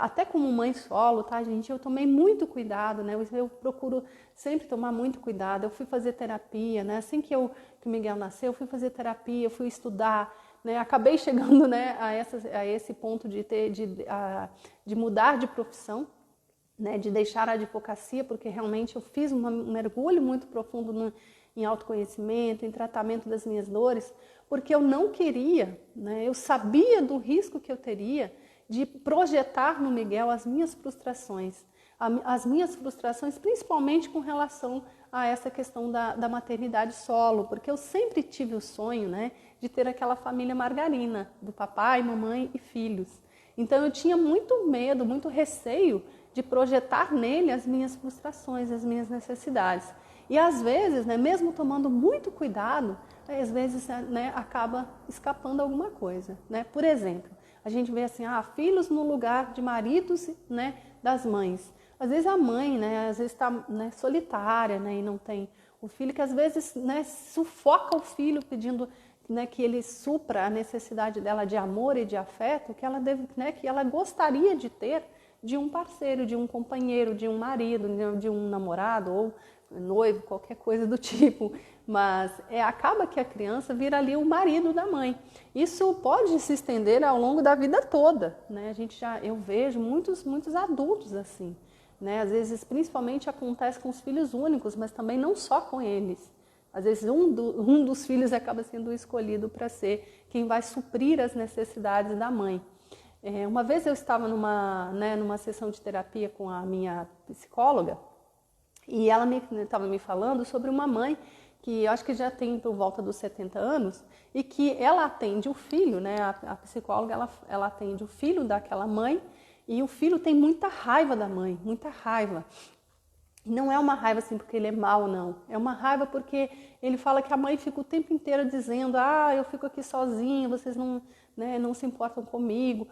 Até como mãe solo, tá, gente? Eu tomei muito cuidado, né? Eu procuro sempre tomar muito cuidado. Eu fui fazer terapia, né? Assim que o Miguel nasceu, eu fui fazer terapia, eu fui estudar, né? Acabei chegando, né, a esse ponto de mudar de profissão, né? De deixar a advocacia, porque realmente eu fiz um mergulho muito profundo em autoconhecimento, em tratamento das minhas dores, porque eu não queria, né? Eu sabia do risco que eu teria de projetar no Miguel as minhas frustrações, principalmente com relação a essa questão da maternidade solo, porque eu sempre tive o sonho, né, de ter aquela família margarina, do papai, mamãe e filhos. Então eu tinha muito medo, muito receio de projetar nele as minhas frustrações, as minhas necessidades. E às vezes, né, mesmo tomando muito cuidado, às vezes, né, acaba escapando alguma coisa, né? Por exemplo, a gente vê assim, filhos no lugar de maridos, né, das mães. Às vezes a mãe, né, às vezes está, né, solitária, né, e não tem o filho, que às vezes, né, sufoca o filho pedindo, né, que ele supra a necessidade dela de amor e de afeto que ela deve, né, que ela gostaria de ter de um parceiro, de um companheiro, de um marido, de um namorado ou noivo, qualquer coisa do tipo, mas acaba que a criança vira ali o marido da mãe. Isso pode se estender ao longo da vida toda, né? Eu vejo muitos adultos assim, né? Às vezes, principalmente acontece com os filhos únicos, mas também não só com eles. Às vezes um dos filhos acaba sendo escolhido para ser quem vai suprir as necessidades da mãe. Uma vez eu estava numa sessão de terapia com a minha psicóloga e ela estava me falando sobre uma mãe que eu acho que já tem por volta dos 70 anos e que ela atende o filho, né? A psicóloga ela atende o filho daquela mãe e o filho tem muita raiva da mãe, muita raiva. Não é uma raiva assim porque ele é mau, não. É uma raiva porque ele fala que a mãe fica o tempo inteiro dizendo: ah, eu fico aqui sozinha, vocês não, né, não se importam comigo.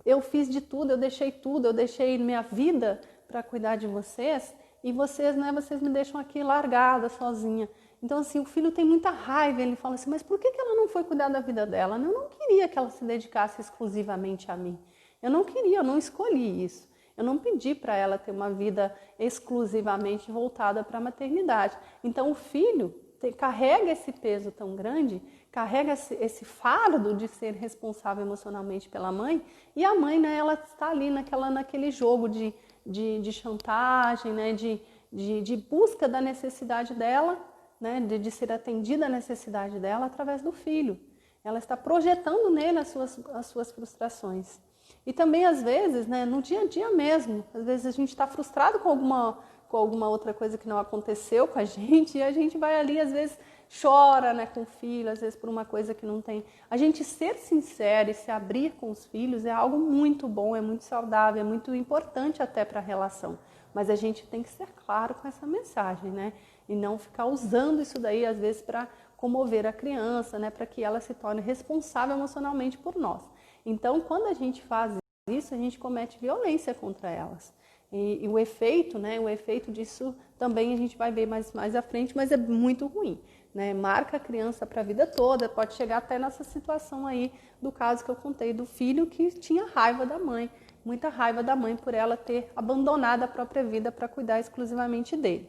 Eu fiz de tudo, eu deixei minha vida para cuidar de vocês e vocês, né, vocês me deixam aqui largada, sozinha. Então, assim, o filho tem muita raiva, ele fala assim: mas por que ela não foi cuidar da vida dela? Eu não queria que ela se dedicasse exclusivamente a mim. Eu não queria, eu não escolhi isso. Eu não pedi para ela ter uma vida exclusivamente voltada para a maternidade. Então, o filho carrega esse peso tão grande, carrega esse fardo de ser responsável emocionalmente pela mãe, e a mãe, né, ela está ali naquele jogo de chantagem, né, de busca da necessidade dela, né, de ser atendida a necessidade dela através do filho. Ela está projetando nele as suas frustrações. E também, às vezes, né, no dia a dia mesmo, às vezes a gente está frustrado com alguma outra coisa que não aconteceu com a gente e a gente vai ali, às vezes, chora, né, com o filho, às vezes por uma coisa que não tem. A gente ser sincero e se abrir com os filhos é algo muito bom, é muito saudável, é muito importante até para a relação. Mas a gente tem que ser claro com essa mensagem, né? E não ficar usando isso daí, às vezes, para comover a criança, né, para que ela se torne responsável emocionalmente por nós. Então, quando a gente faz isso, a gente comete violência contra elas. E o efeito, né, o efeito disso também a gente vai ver mais à frente, mas é muito ruim, né? Marca a criança para a vida toda, pode chegar até nessa situação aí do caso que eu contei do filho que tinha raiva da mãe, muita raiva da mãe por ela ter abandonado a própria vida para cuidar exclusivamente dele.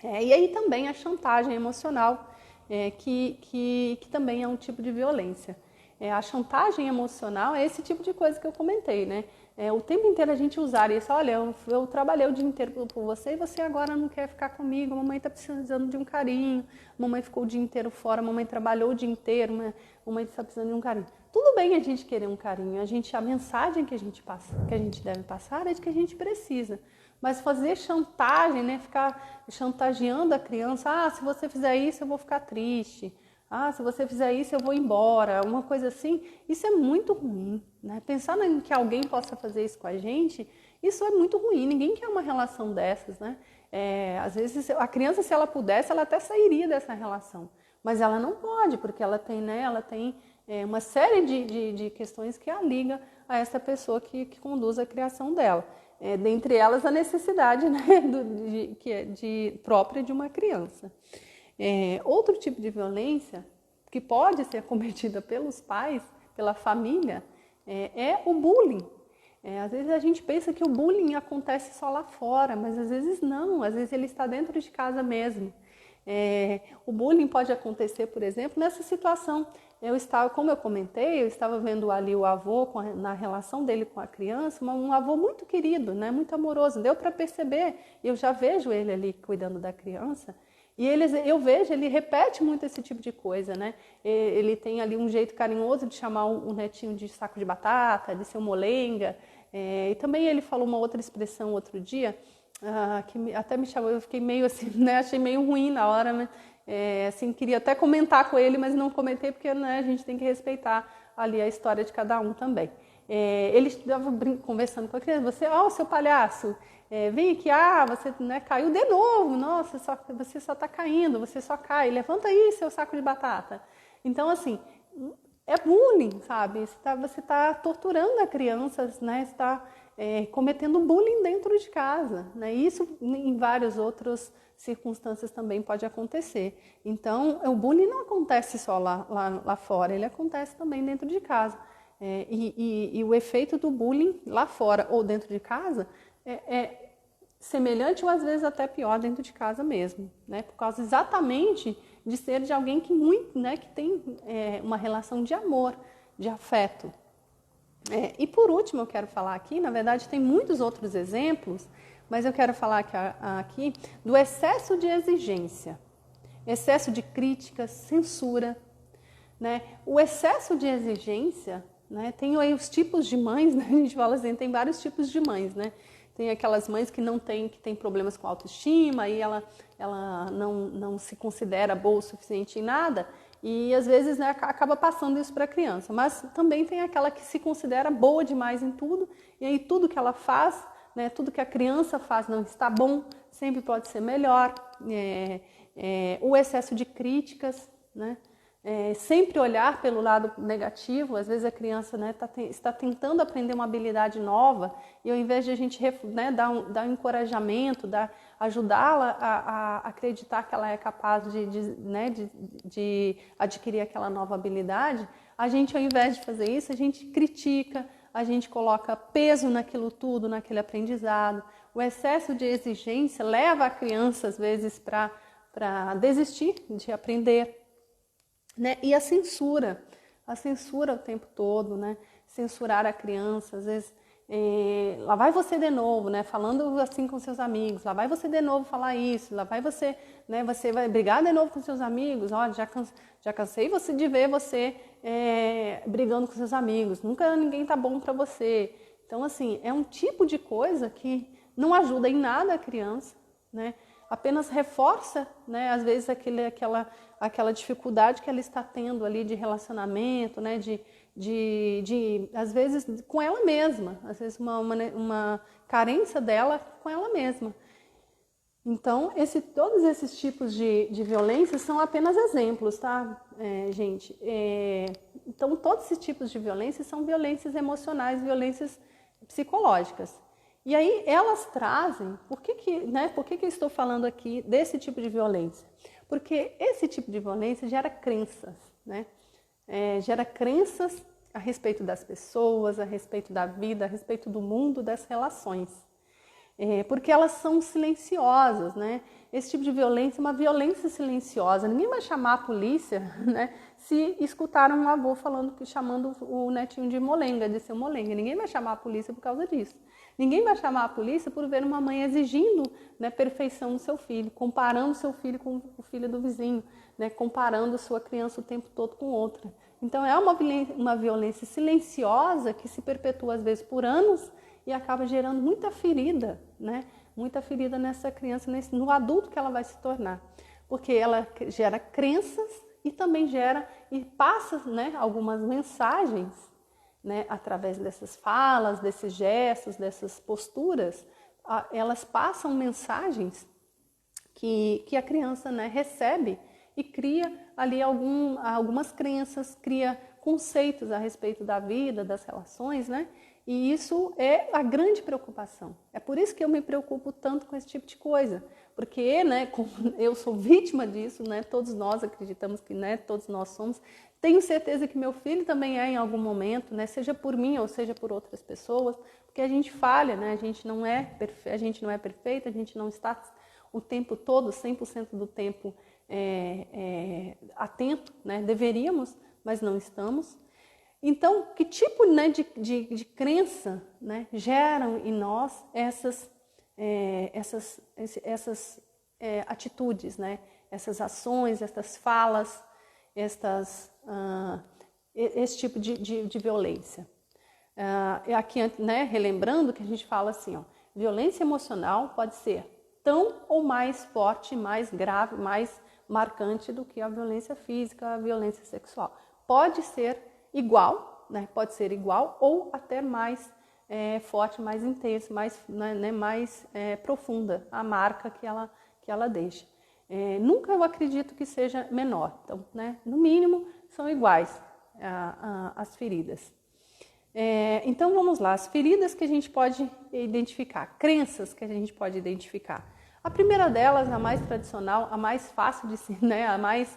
E aí também a chantagem emocional, que também é um tipo de violência. A chantagem emocional é esse tipo de coisa que eu comentei, né? O tempo inteiro a gente usar isso: olha, eu trabalhei o dia inteiro por você e você agora não quer ficar comigo, a mamãe está precisando de um carinho, a mamãe ficou o dia inteiro fora, a mamãe trabalhou o dia inteiro, a mamãe está precisando de um carinho. Tudo bem a gente querer um carinho, a mensagem que a gente deve passar é de que a gente precisa. Mas fazer chantagem, né? Ficar chantageando a criança: ah, se você fizer isso eu vou ficar triste. Ah, se você fizer isso eu vou embora, uma coisa assim, isso é muito ruim, né? Pensar em que alguém possa fazer isso com a gente, isso é muito ruim, ninguém quer uma relação dessas, né? Às vezes a criança, se ela pudesse, ela até sairia dessa relação, mas ela não pode, porque ela tem, né, uma série de questões que a liga a essa pessoa que conduz a criação dela. Dentre elas a necessidade, né, própria de uma criança. Outro tipo de violência que pode ser cometida pelos pais, pela família, é o bullying. Às vezes a gente pensa que o bullying acontece só lá fora, mas às vezes não, às vezes ele está dentro de casa mesmo. O bullying pode acontecer, por exemplo, nessa situação. Como eu comentei, eu estava vendo ali o avô na relação dele com a criança, um avô muito querido, né, muito amoroso, deu para perceber, eu já vejo ele ali cuidando da criança. E eu vejo, ele repete muito esse tipo de coisa, né? Ele tem ali um jeito carinhoso de chamar um netinho de saco de batata, de seu molenga. E também ele falou uma outra expressão outro dia, que até me chamou, eu fiquei meio assim, né? Achei meio ruim na hora, né? Assim, queria até comentar com ele, mas não comentei porque, né, a gente tem que respeitar ali a história de cada um também. Ele estava conversando com a criança: seu palhaço, vem aqui, você, né, caiu de novo, nossa, você só está caindo, você só cai, levanta aí seu saco de batata. Então, assim, é bullying, sabe? Você tá torturando a criança, né? Você está cometendo bullying dentro de casa, né? Isso em várias outras circunstâncias também pode acontecer. Então, o bullying não acontece só lá fora, ele acontece também dentro de casa. E o efeito do bullying lá fora ou dentro de casa semelhante ou às vezes até pior dentro de casa mesmo, né? Por causa exatamente de ser de alguém que que tem uma relação de amor, de afeto. E por último eu quero falar aqui, na verdade tem muitos outros exemplos, mas eu quero falar aqui do excesso de exigência, excesso de críticas, censura, né? O excesso de exigência, né? Tem aí os tipos de mães, né? A gente fala assim, tem vários tipos de mães, né? Tem aquelas mães que tem problemas com autoestima e ela não se considera boa o suficiente em nada e às vezes, né, acaba passando isso para a criança. Mas também tem aquela que se considera boa demais em tudo e aí tudo que ela faz, né, tudo que a criança faz não está bom, sempre pode ser melhor. O excesso de críticas, né? Sempre olhar pelo lado negativo. Às vezes a criança, né, está tentando aprender uma habilidade nova e ao invés de a gente, né, dar um encorajamento, ajudá-la a acreditar que ela é capaz de adquirir aquela nova habilidade, a gente, ao invés de fazer isso, a gente critica, a gente coloca peso naquilo tudo, naquele aprendizado. O excesso de exigência leva a criança, às vezes, para desistir de aprender. Né? E a censura o tempo todo, né? Censurar a criança, às vezes, lá vai você de novo, né? Falando assim com seus amigos, lá vai você de novo falar isso, lá vai você, né? Você vai brigar de novo com seus amigos, olha, já cansei de ver você brigando com seus amigos, nunca ninguém tá bom para você. Então, assim, é um tipo de coisa que não ajuda em nada a criança, né? Apenas reforça, né, às vezes aquela dificuldade que ela está tendo ali de relacionamento, né, às vezes com ela mesma, às vezes uma carência dela com ela mesma. Então, todos esses tipos de violência são apenas exemplos, tá, gente? Então, todos esses tipos de violência são violências emocionais, violências psicológicas. E aí elas trazem, por que eu estou falando aqui desse tipo de violência? Porque esse tipo de violência gera crenças, né? Gera crenças a respeito das pessoas, a respeito da vida, a respeito do mundo, das relações. Porque elas são silenciosas, né? Esse tipo de violência é uma violência silenciosa. Ninguém vai chamar a polícia, né, se escutar um avô chamando o netinho de molenga, de seu molenga. Ninguém vai chamar a polícia por causa disso. Ninguém vai chamar a polícia por ver uma mãe exigindo, né, perfeição no seu filho, comparando seu filho com o filho do vizinho, né, comparando sua criança o tempo todo com outra. Então é uma violência silenciosa que se perpetua às vezes por anos e acaba gerando muita ferida, né? Muita ferida nessa criança, no adulto que ela vai se tornar. Porque ela gera crenças e também gera e passa, né, algumas mensagens, né, através dessas falas, desses gestos, dessas posturas, elas passam mensagens que a criança, né, recebe e cria ali algumas crenças, cria conceitos a respeito da vida, das relações, né? E isso é a grande preocupação. É por isso que eu me preocupo tanto com esse tipo de coisa. Porque, né, como eu sou vítima disso, né, todos nós acreditamos que, né, todos nós somos. Tenho certeza que meu filho também é em algum momento, né, seja por mim ou seja por outras pessoas, porque a gente falha, né, a gente não é perfeito, a gente não está o tempo todo, 100% do tempo atento, né, deveríamos, mas não estamos. Então, que tipo, né, de crença, né, geram em nós essas atitudes, né, essas ações, essas falas, esse tipo de violência? Aqui, né, relembrando que a gente fala assim, ó, violência emocional pode ser tão ou mais forte, mais grave, mais marcante do que a violência física, a violência sexual. Pode ser igual, né? Pode ser igual ou até mais forte, mais intenso, mais profunda a marca que ela deixa. Nunca eu acredito que seja menor. Então, né, no mínimo, são iguais as feridas. Então, vamos lá. As feridas que a gente pode identificar, crenças que a gente pode identificar. A primeira delas, a mais tradicional, a mais fácil de ser, né, a mais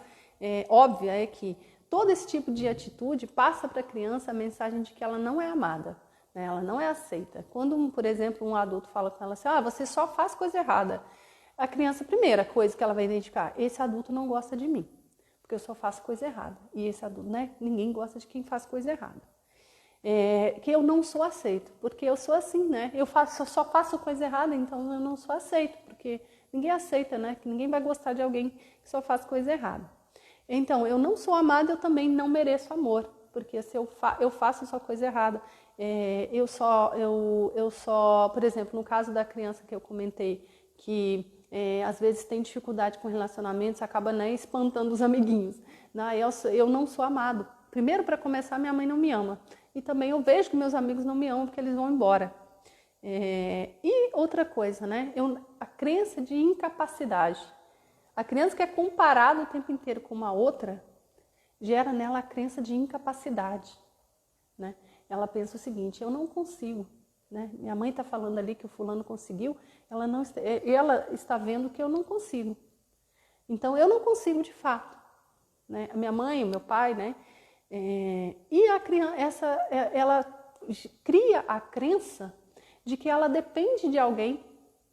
óbvia, é que todo esse tipo de atitude passa para a criança a mensagem de que ela não é amada. né? Ela não é aceita. Quando, por exemplo, um adulto fala com ela assim, você só faz coisa errada. A criança, a primeira coisa que ela vai identificar, esse adulto não gosta de mim, porque eu só faço coisa errada. E esse adulto, né? Ninguém gosta de quem faz coisa errada. Que eu não sou aceito, porque eu sou assim, né? Eu só faço coisa errada, então eu não sou aceito, porque ninguém aceita, né? Que ninguém vai gostar de alguém que só faz coisa errada. Então, eu não sou amado, eu também não mereço amor, porque se eu faço só coisa errada, eu só, por exemplo, no caso da criança que eu comentei, que às vezes tem dificuldade com relacionamentos, acaba, né, espantando os amiguinhos. Né? Eu não sou amado. Primeiro, para começar, minha mãe não me ama. E também eu vejo que meus amigos não me amam porque eles vão embora. E outra coisa, né? A crença de incapacidade. A criança que é comparada o tempo inteiro com uma outra, gera nela a crença de incapacidade. Né? Ela pensa o seguinte, eu não consigo. Né? Minha mãe está falando ali que o fulano conseguiu, ela está vendo que eu não consigo. Então, eu não consigo de fato. Né? A minha mãe, o meu pai, né? E a criança, ela cria a crença de que ela depende de alguém,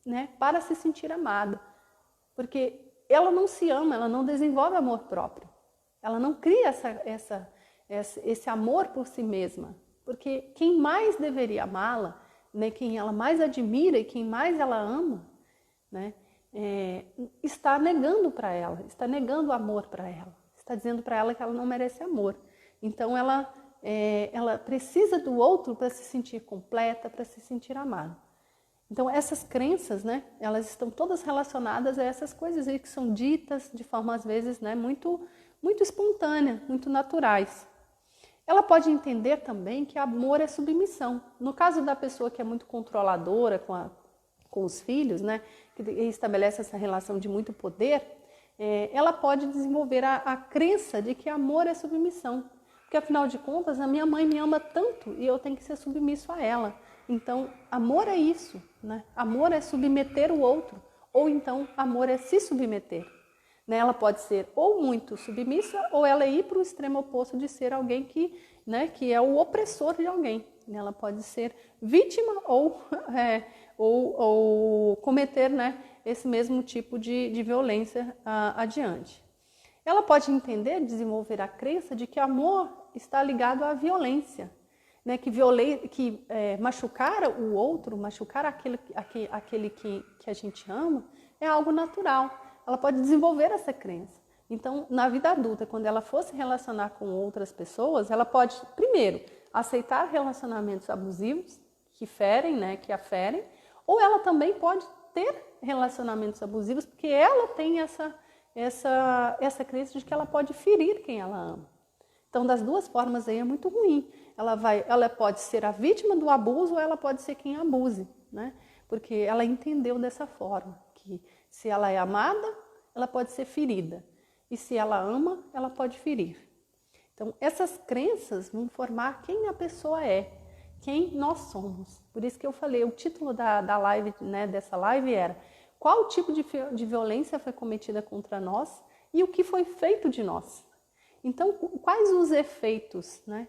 né, para se sentir amada. Porque ela não se ama, ela não desenvolve amor próprio. Ela não cria esse amor por si mesma. Porque quem mais deveria amá-la, né, quem ela mais admira e quem mais ela ama, né, está negando para ela, está negando o amor para ela. Está dizendo para ela que ela não merece amor. Então, ela precisa do outro para se sentir completa, para se sentir amada. Então, essas crenças, né, elas estão todas relacionadas a essas coisas aí que são ditas de forma, às vezes, né, muito, muito espontânea, muito naturais. Ela pode entender também que amor é submissão. No caso da pessoa que é muito controladora com os filhos, né, que estabelece essa relação de muito poder, ela pode desenvolver a crença de que amor é submissão. Porque, afinal de contas, a minha mãe me ama tanto e eu tenho que ser submisso a ela. Então, amor é isso, né? Amor é submeter o outro, ou então amor é se submeter. Né? Ela pode ser ou muito submissa, ou ela ir para o extremo oposto de ser alguém que, né, que é o opressor de alguém. Ela pode ser vítima ou cometer, né, esse mesmo tipo de violência adiante. Ela pode entender, desenvolver a crença de que amor está ligado à violência, né? Que machucar o outro, machucar aquele que a gente ama, é algo natural. Ela pode desenvolver essa crença. Então, na vida adulta, quando ela for se relacionar com outras pessoas, ela pode, primeiro, aceitar relacionamentos abusivos, que ferem, né, que a ferem, ou ela também pode ter relacionamentos abusivos, porque ela tem essa crença de que ela pode ferir quem ela ama. Então, das duas formas aí é muito ruim. Ela pode ser a vítima do abuso ou ela pode ser quem abuse, né? Porque ela entendeu dessa forma, que se ela é amada, ela pode ser ferida. E se ela ama, ela pode ferir. Então, essas crenças vão formar quem a pessoa é, quem nós somos. Por isso que eu falei, o título da live, né, dessa live era: qual tipo de violência foi cometida contra nós e o que foi feito de nós? Então, quais os efeitos, né?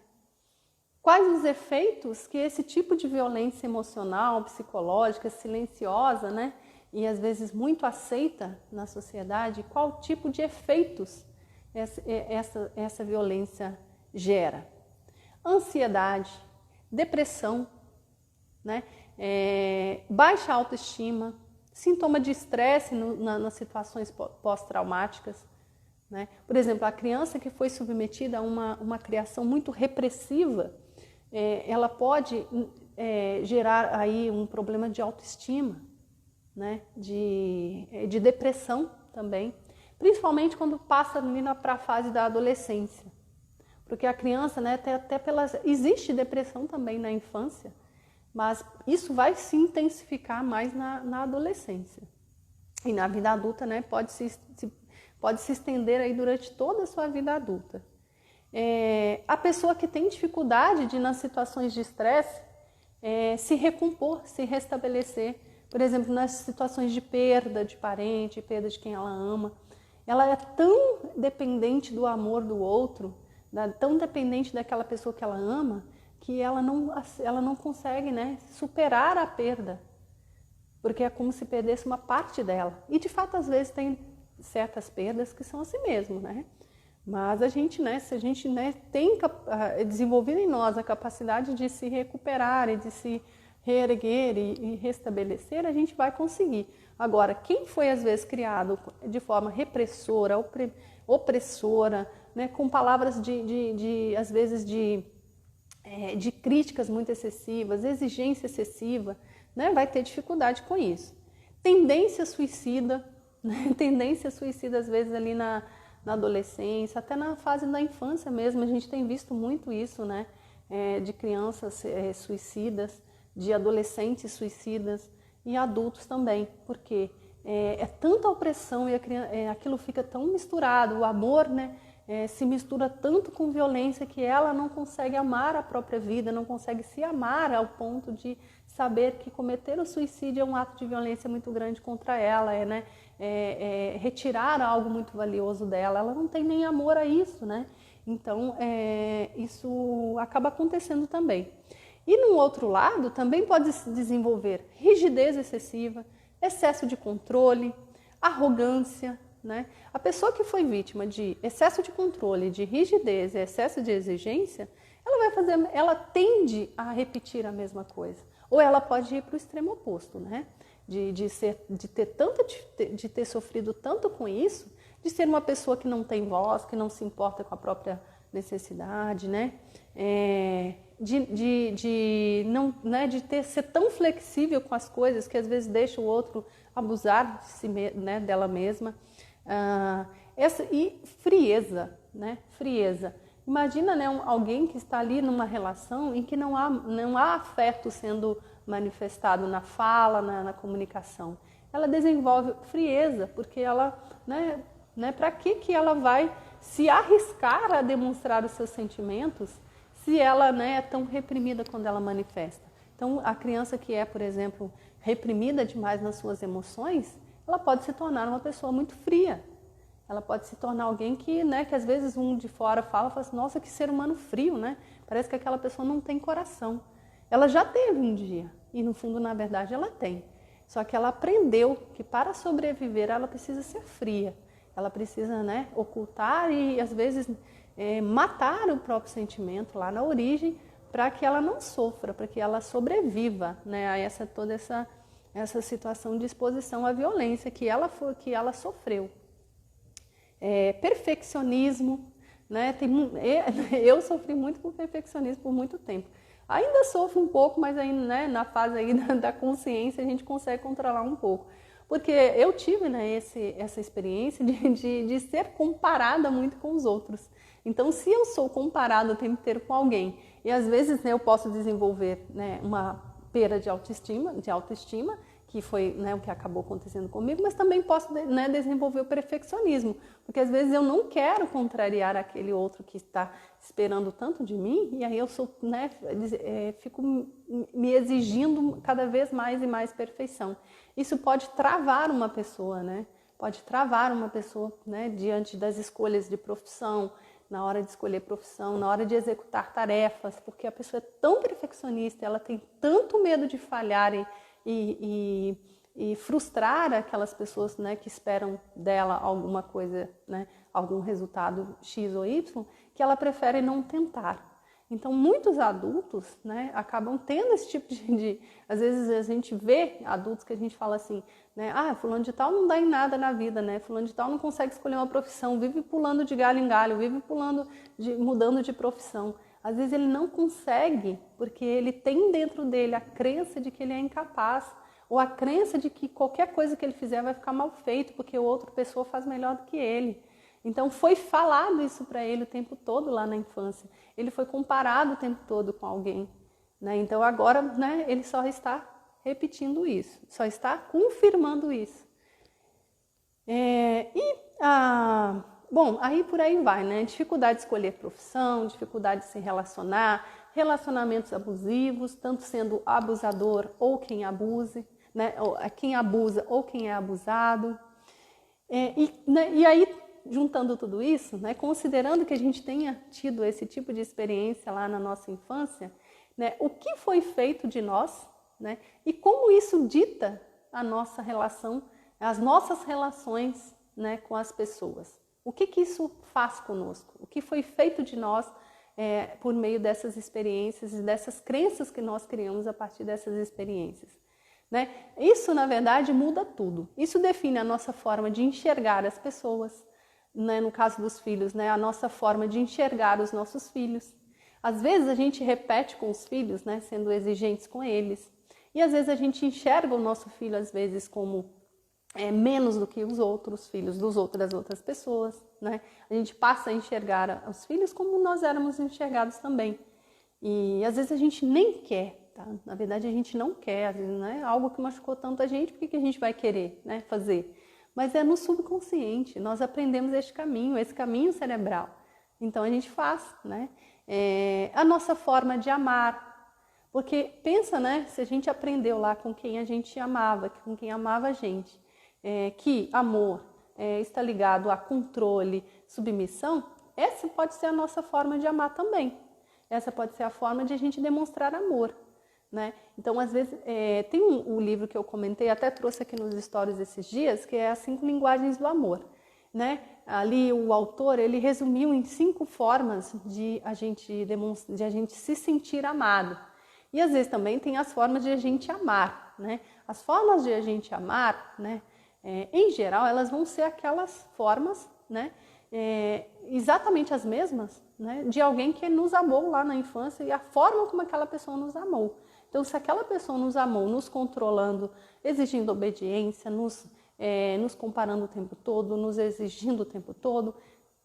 Quais os efeitos que esse tipo de violência emocional, psicológica, silenciosa, né, e às vezes muito aceita na sociedade, qual tipo de efeitos essa violência gera? Ansiedade, depressão, né, baixa autoestima, sintoma de estresse nas situações pós-traumáticas. Né? Por exemplo, a criança que foi submetida a uma criação muito repressiva, ela pode gerar aí um problema de autoestima, né? de depressão também, principalmente quando passa para a fase da adolescência. Porque a criança, né, existe depressão também na infância, mas isso vai se intensificar mais na adolescência. E na vida adulta, né, pode se estender aí durante toda a sua vida adulta. A pessoa que tem dificuldade de, nas situações de estresse, se recompor, se restabelecer, por exemplo, nas situações de perda de parente, perda de quem ela ama, ela é tão dependente do amor do outro, tão dependente daquela pessoa que ela ama, que ela não consegue, né, superar a perda, porque é como se perdesse uma parte dela. E de fato, às vezes tem certas perdas que são assim mesmo, né? Mas a gente, né, se a gente, né, tem desenvolvido em nós a capacidade de se recuperar e de se reerguer e restabelecer, a gente vai conseguir. Agora, quem foi às vezes criado de forma repressora, opressora, né, com palavras às vezes de críticas muito excessivas, exigência excessiva, né, vai ter dificuldade com isso. Tendência suicida, né, tendência suicida às vezes ali na adolescência, até na fase da infância mesmo, a gente tem visto muito isso, né, de crianças suicidas, de adolescentes suicidas e adultos também, porque é tanta opressão e aquilo fica tão misturado, o amor, né, se mistura tanto com violência que ela não consegue amar a própria vida, não consegue se amar ao ponto de saber que cometer o suicídio é um ato de violência muito grande contra ela, né, retirar algo muito valioso dela, ela não tem nem amor a isso, né? Então, isso acaba acontecendo também. E no outro lado, também pode se desenvolver rigidez excessiva, excesso de controle, arrogância, né? A pessoa que foi vítima de excesso de controle, de rigidez e excesso de exigência, ela tende a repetir a mesma coisa. Ou ela pode ir para o extremo oposto, né? De ter sofrido tanto com isso, de ser uma pessoa que não tem voz, que não se importa com a própria necessidade, né? Ser tão flexível com as coisas que às vezes deixa o outro abusar de si, né, dela mesma. E frieza, né? Frieza. Imagina, né, alguém que está ali numa relação em que não há afeto sendo manifestado na fala, na comunicação. Ela desenvolve frieza, porque ela, né, para que ela vai se arriscar a demonstrar os seus sentimentos se ela, né, é tão reprimida quando ela manifesta? Então, a criança que é, por exemplo, reprimida demais nas suas emoções, ela pode se tornar uma pessoa muito fria. Ela pode se tornar alguém que, né, que às vezes um de fora fala assim, nossa, que ser humano frio, né? Parece que aquela pessoa não tem coração. Ela já teve um dia, e no fundo, na verdade, ela tem. Só que ela aprendeu que para sobreviver ela precisa ser fria. Ela precisa, né, ocultar e às vezes matar o próprio sentimento lá na origem para que ela não sofra, para que ela sobreviva, né, a toda essa situação de exposição à violência que ela sofreu. Perfeccionismo, né? Eu sofri muito com perfeccionismo por muito tempo. Ainda sofro um pouco, mas aí, né, na fase aí da consciência a gente consegue controlar um pouco. Porque eu tive, né, essa experiência de ser comparada muito com os outros. Então, se eu sou comparada o tempo inteiro com alguém, e às vezes, né, eu posso desenvolver, né, uma perda de autoestima, que foi, né, o que acabou acontecendo comigo, mas também posso, né, desenvolver o perfeccionismo, porque às vezes eu não quero contrariar aquele outro que está esperando tanto de mim, e aí eu né, fico me exigindo cada vez mais e mais perfeição. Isso pode travar uma pessoa, né? Pode travar uma pessoa, né, diante das escolhas de profissão, na hora de escolher profissão, na hora de executar tarefas, porque a pessoa é tão perfeccionista, ela tem tanto medo de falhar e frustrar aquelas pessoas, né, que esperam dela alguma coisa, né, algum resultado X ou Y, que ela prefere não tentar. Então, muitos adultos, né, acabam tendo esse tipo Às vezes a gente vê adultos que a gente fala assim, né, fulano de tal não dá em nada na vida, né, fulano de tal não consegue escolher uma profissão, vive pulando de galho em galho, vive mudando de profissão. Às vezes ele não consegue porque ele tem dentro dele a crença de que ele é incapaz, ou a crença de que qualquer coisa que ele fizer vai ficar mal feito porque outra pessoa faz melhor do que ele. Então foi falado isso para ele o tempo todo lá na infância. Ele foi comparado o tempo todo com alguém, né? Então agora, né, ele só está repetindo isso, só está confirmando isso. Bom, aí por aí vai, né? Dificuldade de escolher profissão, dificuldade de se relacionar, relacionamentos abusivos, tanto sendo abusador ou quem abuse, né? Quem abusa ou quem é abusado. E aí juntando tudo isso, né, considerando que a gente tenha tido esse tipo de experiência lá na nossa infância, né, o que foi feito de nós, né, e como isso dita a nossa relação, as nossas relações, né, com as pessoas. O que isso faz conosco? O que foi feito de nós por meio dessas experiências e dessas crenças que nós criamos a partir dessas experiências, né? Isso, na verdade, muda tudo. Isso define a nossa forma de enxergar as pessoas, né? No caso dos filhos, né? A nossa forma de enxergar os nossos filhos. Às vezes a gente repete com os filhos, né? Sendo exigentes com eles. E às vezes a gente enxerga o nosso filho, às vezes, como menos do que os outros filhos das outras pessoas, né? A gente passa a enxergar os filhos como nós éramos enxergados também. E às vezes a gente nem quer, tá? Na verdade a gente não quer, às vezes, né? Algo que machucou tanta gente, por que a gente vai querer, né, fazer? Mas é no subconsciente, nós aprendemos esse caminho cerebral. Então a gente faz, né? A nossa forma de amar. Porque pensa, né? Se a gente aprendeu lá com quem a gente amava, com quem amava a gente, que amor está ligado a controle, submissão, essa pode ser a nossa forma de amar também. Essa pode ser a forma de a gente demonstrar amor, né? Então, às vezes, tem um livro que eu comentei, até trouxe aqui nos stories esses dias, que é As 5 Linguagens do Amor, né? Ali o autor, ele resumiu em 5 formas de a gente se sentir amado. E às vezes também tem as formas de a gente amar, né? As formas de a gente amar, né? Em geral, elas vão ser aquelas formas, né? Exatamente as mesmas, né? De alguém que nos amou lá na infância e a forma como aquela pessoa nos amou. Então, se aquela pessoa nos amou, nos controlando, exigindo obediência, nos comparando o tempo todo, nos exigindo o tempo todo,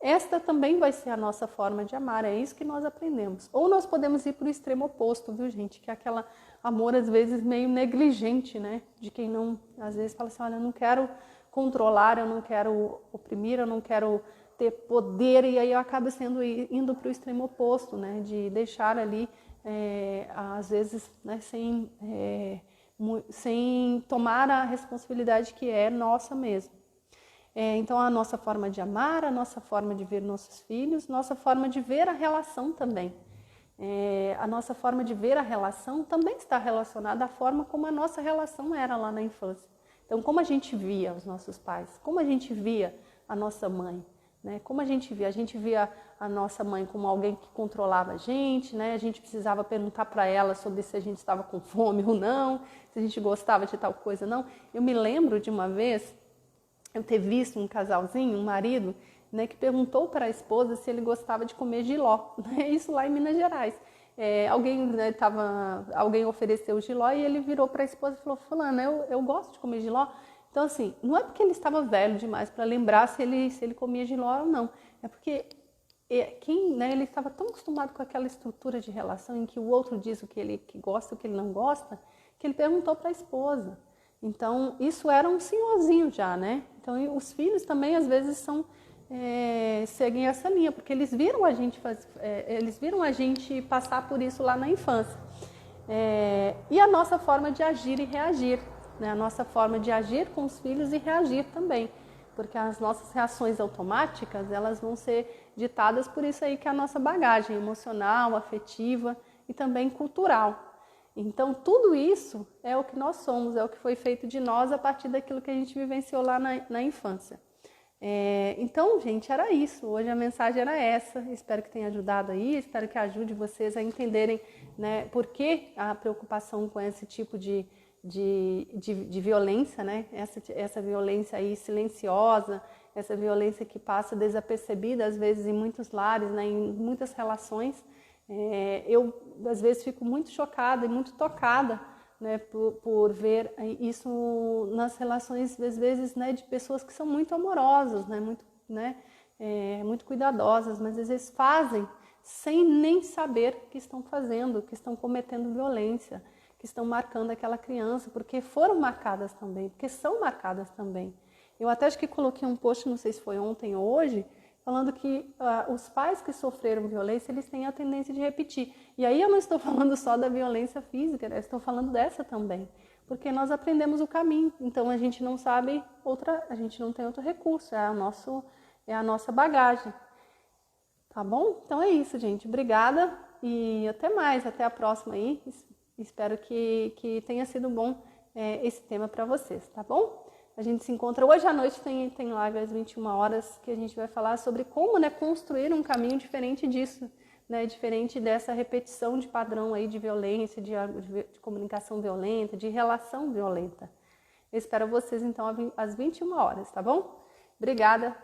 esta também vai ser a nossa forma de amar, é isso que nós aprendemos. Ou nós podemos ir para o extremo oposto, viu, gente? Que é aquela amor, às vezes, meio negligente, né? De quem não, às vezes, fala assim, olha, eu não quero controlar, eu não quero oprimir, eu não quero ter poder, e aí eu acabo indo para o extremo oposto, né? De deixar ali, às vezes, né, sem tomar a responsabilidade que é nossa mesmo. Então, a nossa forma de amar, a nossa forma de ver nossos filhos, nossa forma de ver a relação também. A nossa forma de ver a relação também está relacionada à forma como a nossa relação era lá na infância. Então, como a gente via os nossos pais, como a gente via a nossa mãe, né? Como a gente via a nossa mãe como alguém que controlava a gente, né? A gente precisava perguntar para ela sobre se a gente estava com fome ou não, se a gente gostava de tal coisa ou não. Eu me lembro de uma vez eu ter visto um casalzinho, um marido, né, que perguntou para a esposa se ele gostava de comer jiló, né, isso lá em Minas Gerais. Alguém ofereceu jiló e ele virou para a esposa e falou, fulana, eu gosto de comer jiló. Então, assim, não é porque ele estava velho demais para lembrar se ele comia jiló ou não, é porque ele estava tão acostumado com aquela estrutura de relação em que o outro diz o que ele gosta e o que ele não gosta, que ele perguntou para a esposa. Então, isso era um senhorzinho já, né? Então, os filhos também, às vezes, seguem essa linha, porque eles viram a gente passar por isso lá na infância. E a nossa forma de agir e reagir, né? A nossa forma de agir com os filhos e reagir também, porque as nossas reações automáticas, elas vão ser ditadas por isso aí que é a nossa bagagem emocional, afetiva e também cultural. Então, tudo isso é o que nós somos, é o que foi feito de nós a partir daquilo que a gente vivenciou lá na infância. Então, gente, era isso. Hoje a mensagem era essa. Espero que tenha ajudado aí, espero que ajude vocês a entenderem, né, por que a preocupação com esse tipo de violência, né? Essa violência aí silenciosa, essa violência que passa desapercebida, às vezes, em muitos lares, né, em muitas relações. Eu, às vezes, fico muito chocada e muito tocada, né, por ver isso nas relações, às vezes, né, de pessoas que são muito amorosas, né, muito cuidadosas, mas às vezes fazem sem nem saber que estão fazendo, que estão cometendo violência, que estão marcando aquela criança, porque foram marcadas também, porque são marcadas também. Eu até acho que coloquei um post, não sei se foi ontem ou hoje, falando que os pais que sofreram violência, eles têm a tendência de repetir. E aí eu não estou falando só da violência física, né? Estou falando dessa também. Porque nós aprendemos o caminho, então a gente não sabe a gente não tem outro recurso, é a nossa bagagem. Tá bom? Então é isso, gente. Obrigada e até mais, até a próxima aí. Espero que tenha sido bom esse tema para vocês, tá bom? A gente se encontra hoje à noite, tem live às 21 horas, que a gente vai falar sobre como, né, construir um caminho diferente disso, né, diferente dessa repetição de padrão aí de violência, de comunicação violenta, de relação violenta. Eu espero vocês então às 21 horas, tá bom? Obrigada.